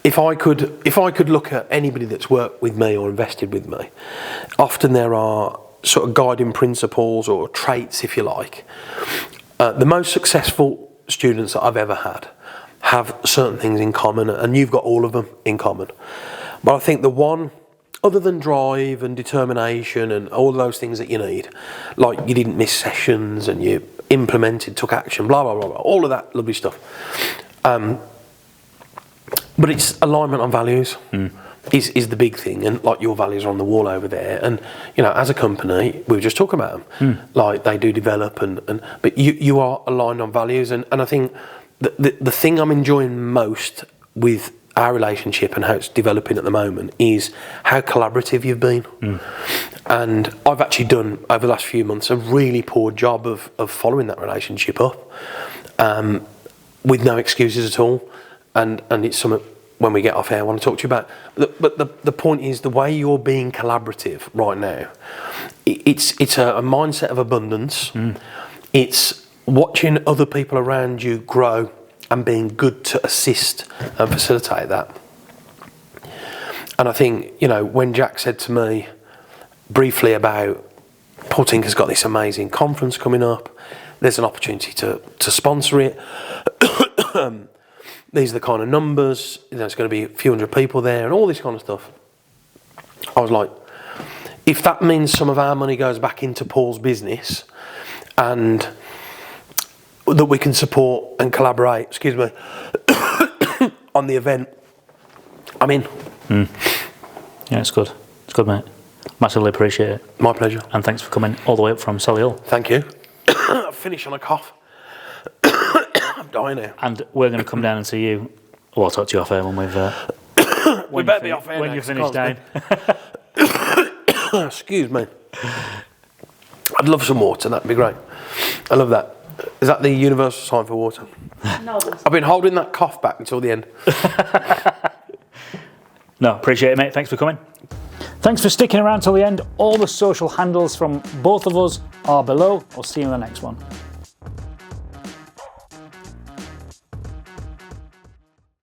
if I could look at anybody that's worked with me or invested with me, often there are sort of guiding principles or traits, if you like. The most successful students that I've ever had have certain things in common, and you've got all of them in common. But I think the one, other than drive and determination and all of those things that you need, like you didn't miss sessions and you implemented, took action, blah, blah, blah, blah, all of that lovely stuff. But it's alignment on values. Is the big thing, and like your values are on the wall over there, and you know, as a company we were just talking about them, like they do develop, but you are aligned on values, and I think the thing I'm enjoying most with our relationship and how it's developing at the moment is how collaborative you've been. And I've actually done over the last few months a really poor job of following that relationship up, with no excuses at all, and it's something when we get off air I want to talk to you about. But the point is, the way you're being collaborative right now, it's a mindset of abundance. It's watching other people around you grow and being good to assist and facilitate that. And I think, you know, when Jack said to me briefly about Paul Tinker's got this amazing conference coming up, there's an opportunity to sponsor it. These are the kind of numbers, you know, there's going to be a few hundred people there and all this kind of stuff. I was like, if that means some of our money goes back into Paul's business and that we can support and collaborate, on the event, I'm in. Yeah, it's good. It's good, mate. Massively appreciate it. My pleasure. And thanks for coming all the way up from Solihull. Thank you. Finish on a cough. I'm dying here. And we're going to come down and see you. Well, I'll talk to you off air when we've... we better be off air when you finish down. Excuse me. I'd love some water, that'd be great. I love that. Is that the universal sign for water? No. I've been holding that cough back until the end. No, appreciate it, mate. Thanks for coming. Thanks for sticking around till the end. All the social handles from both of us are below. I'll see you in the next one.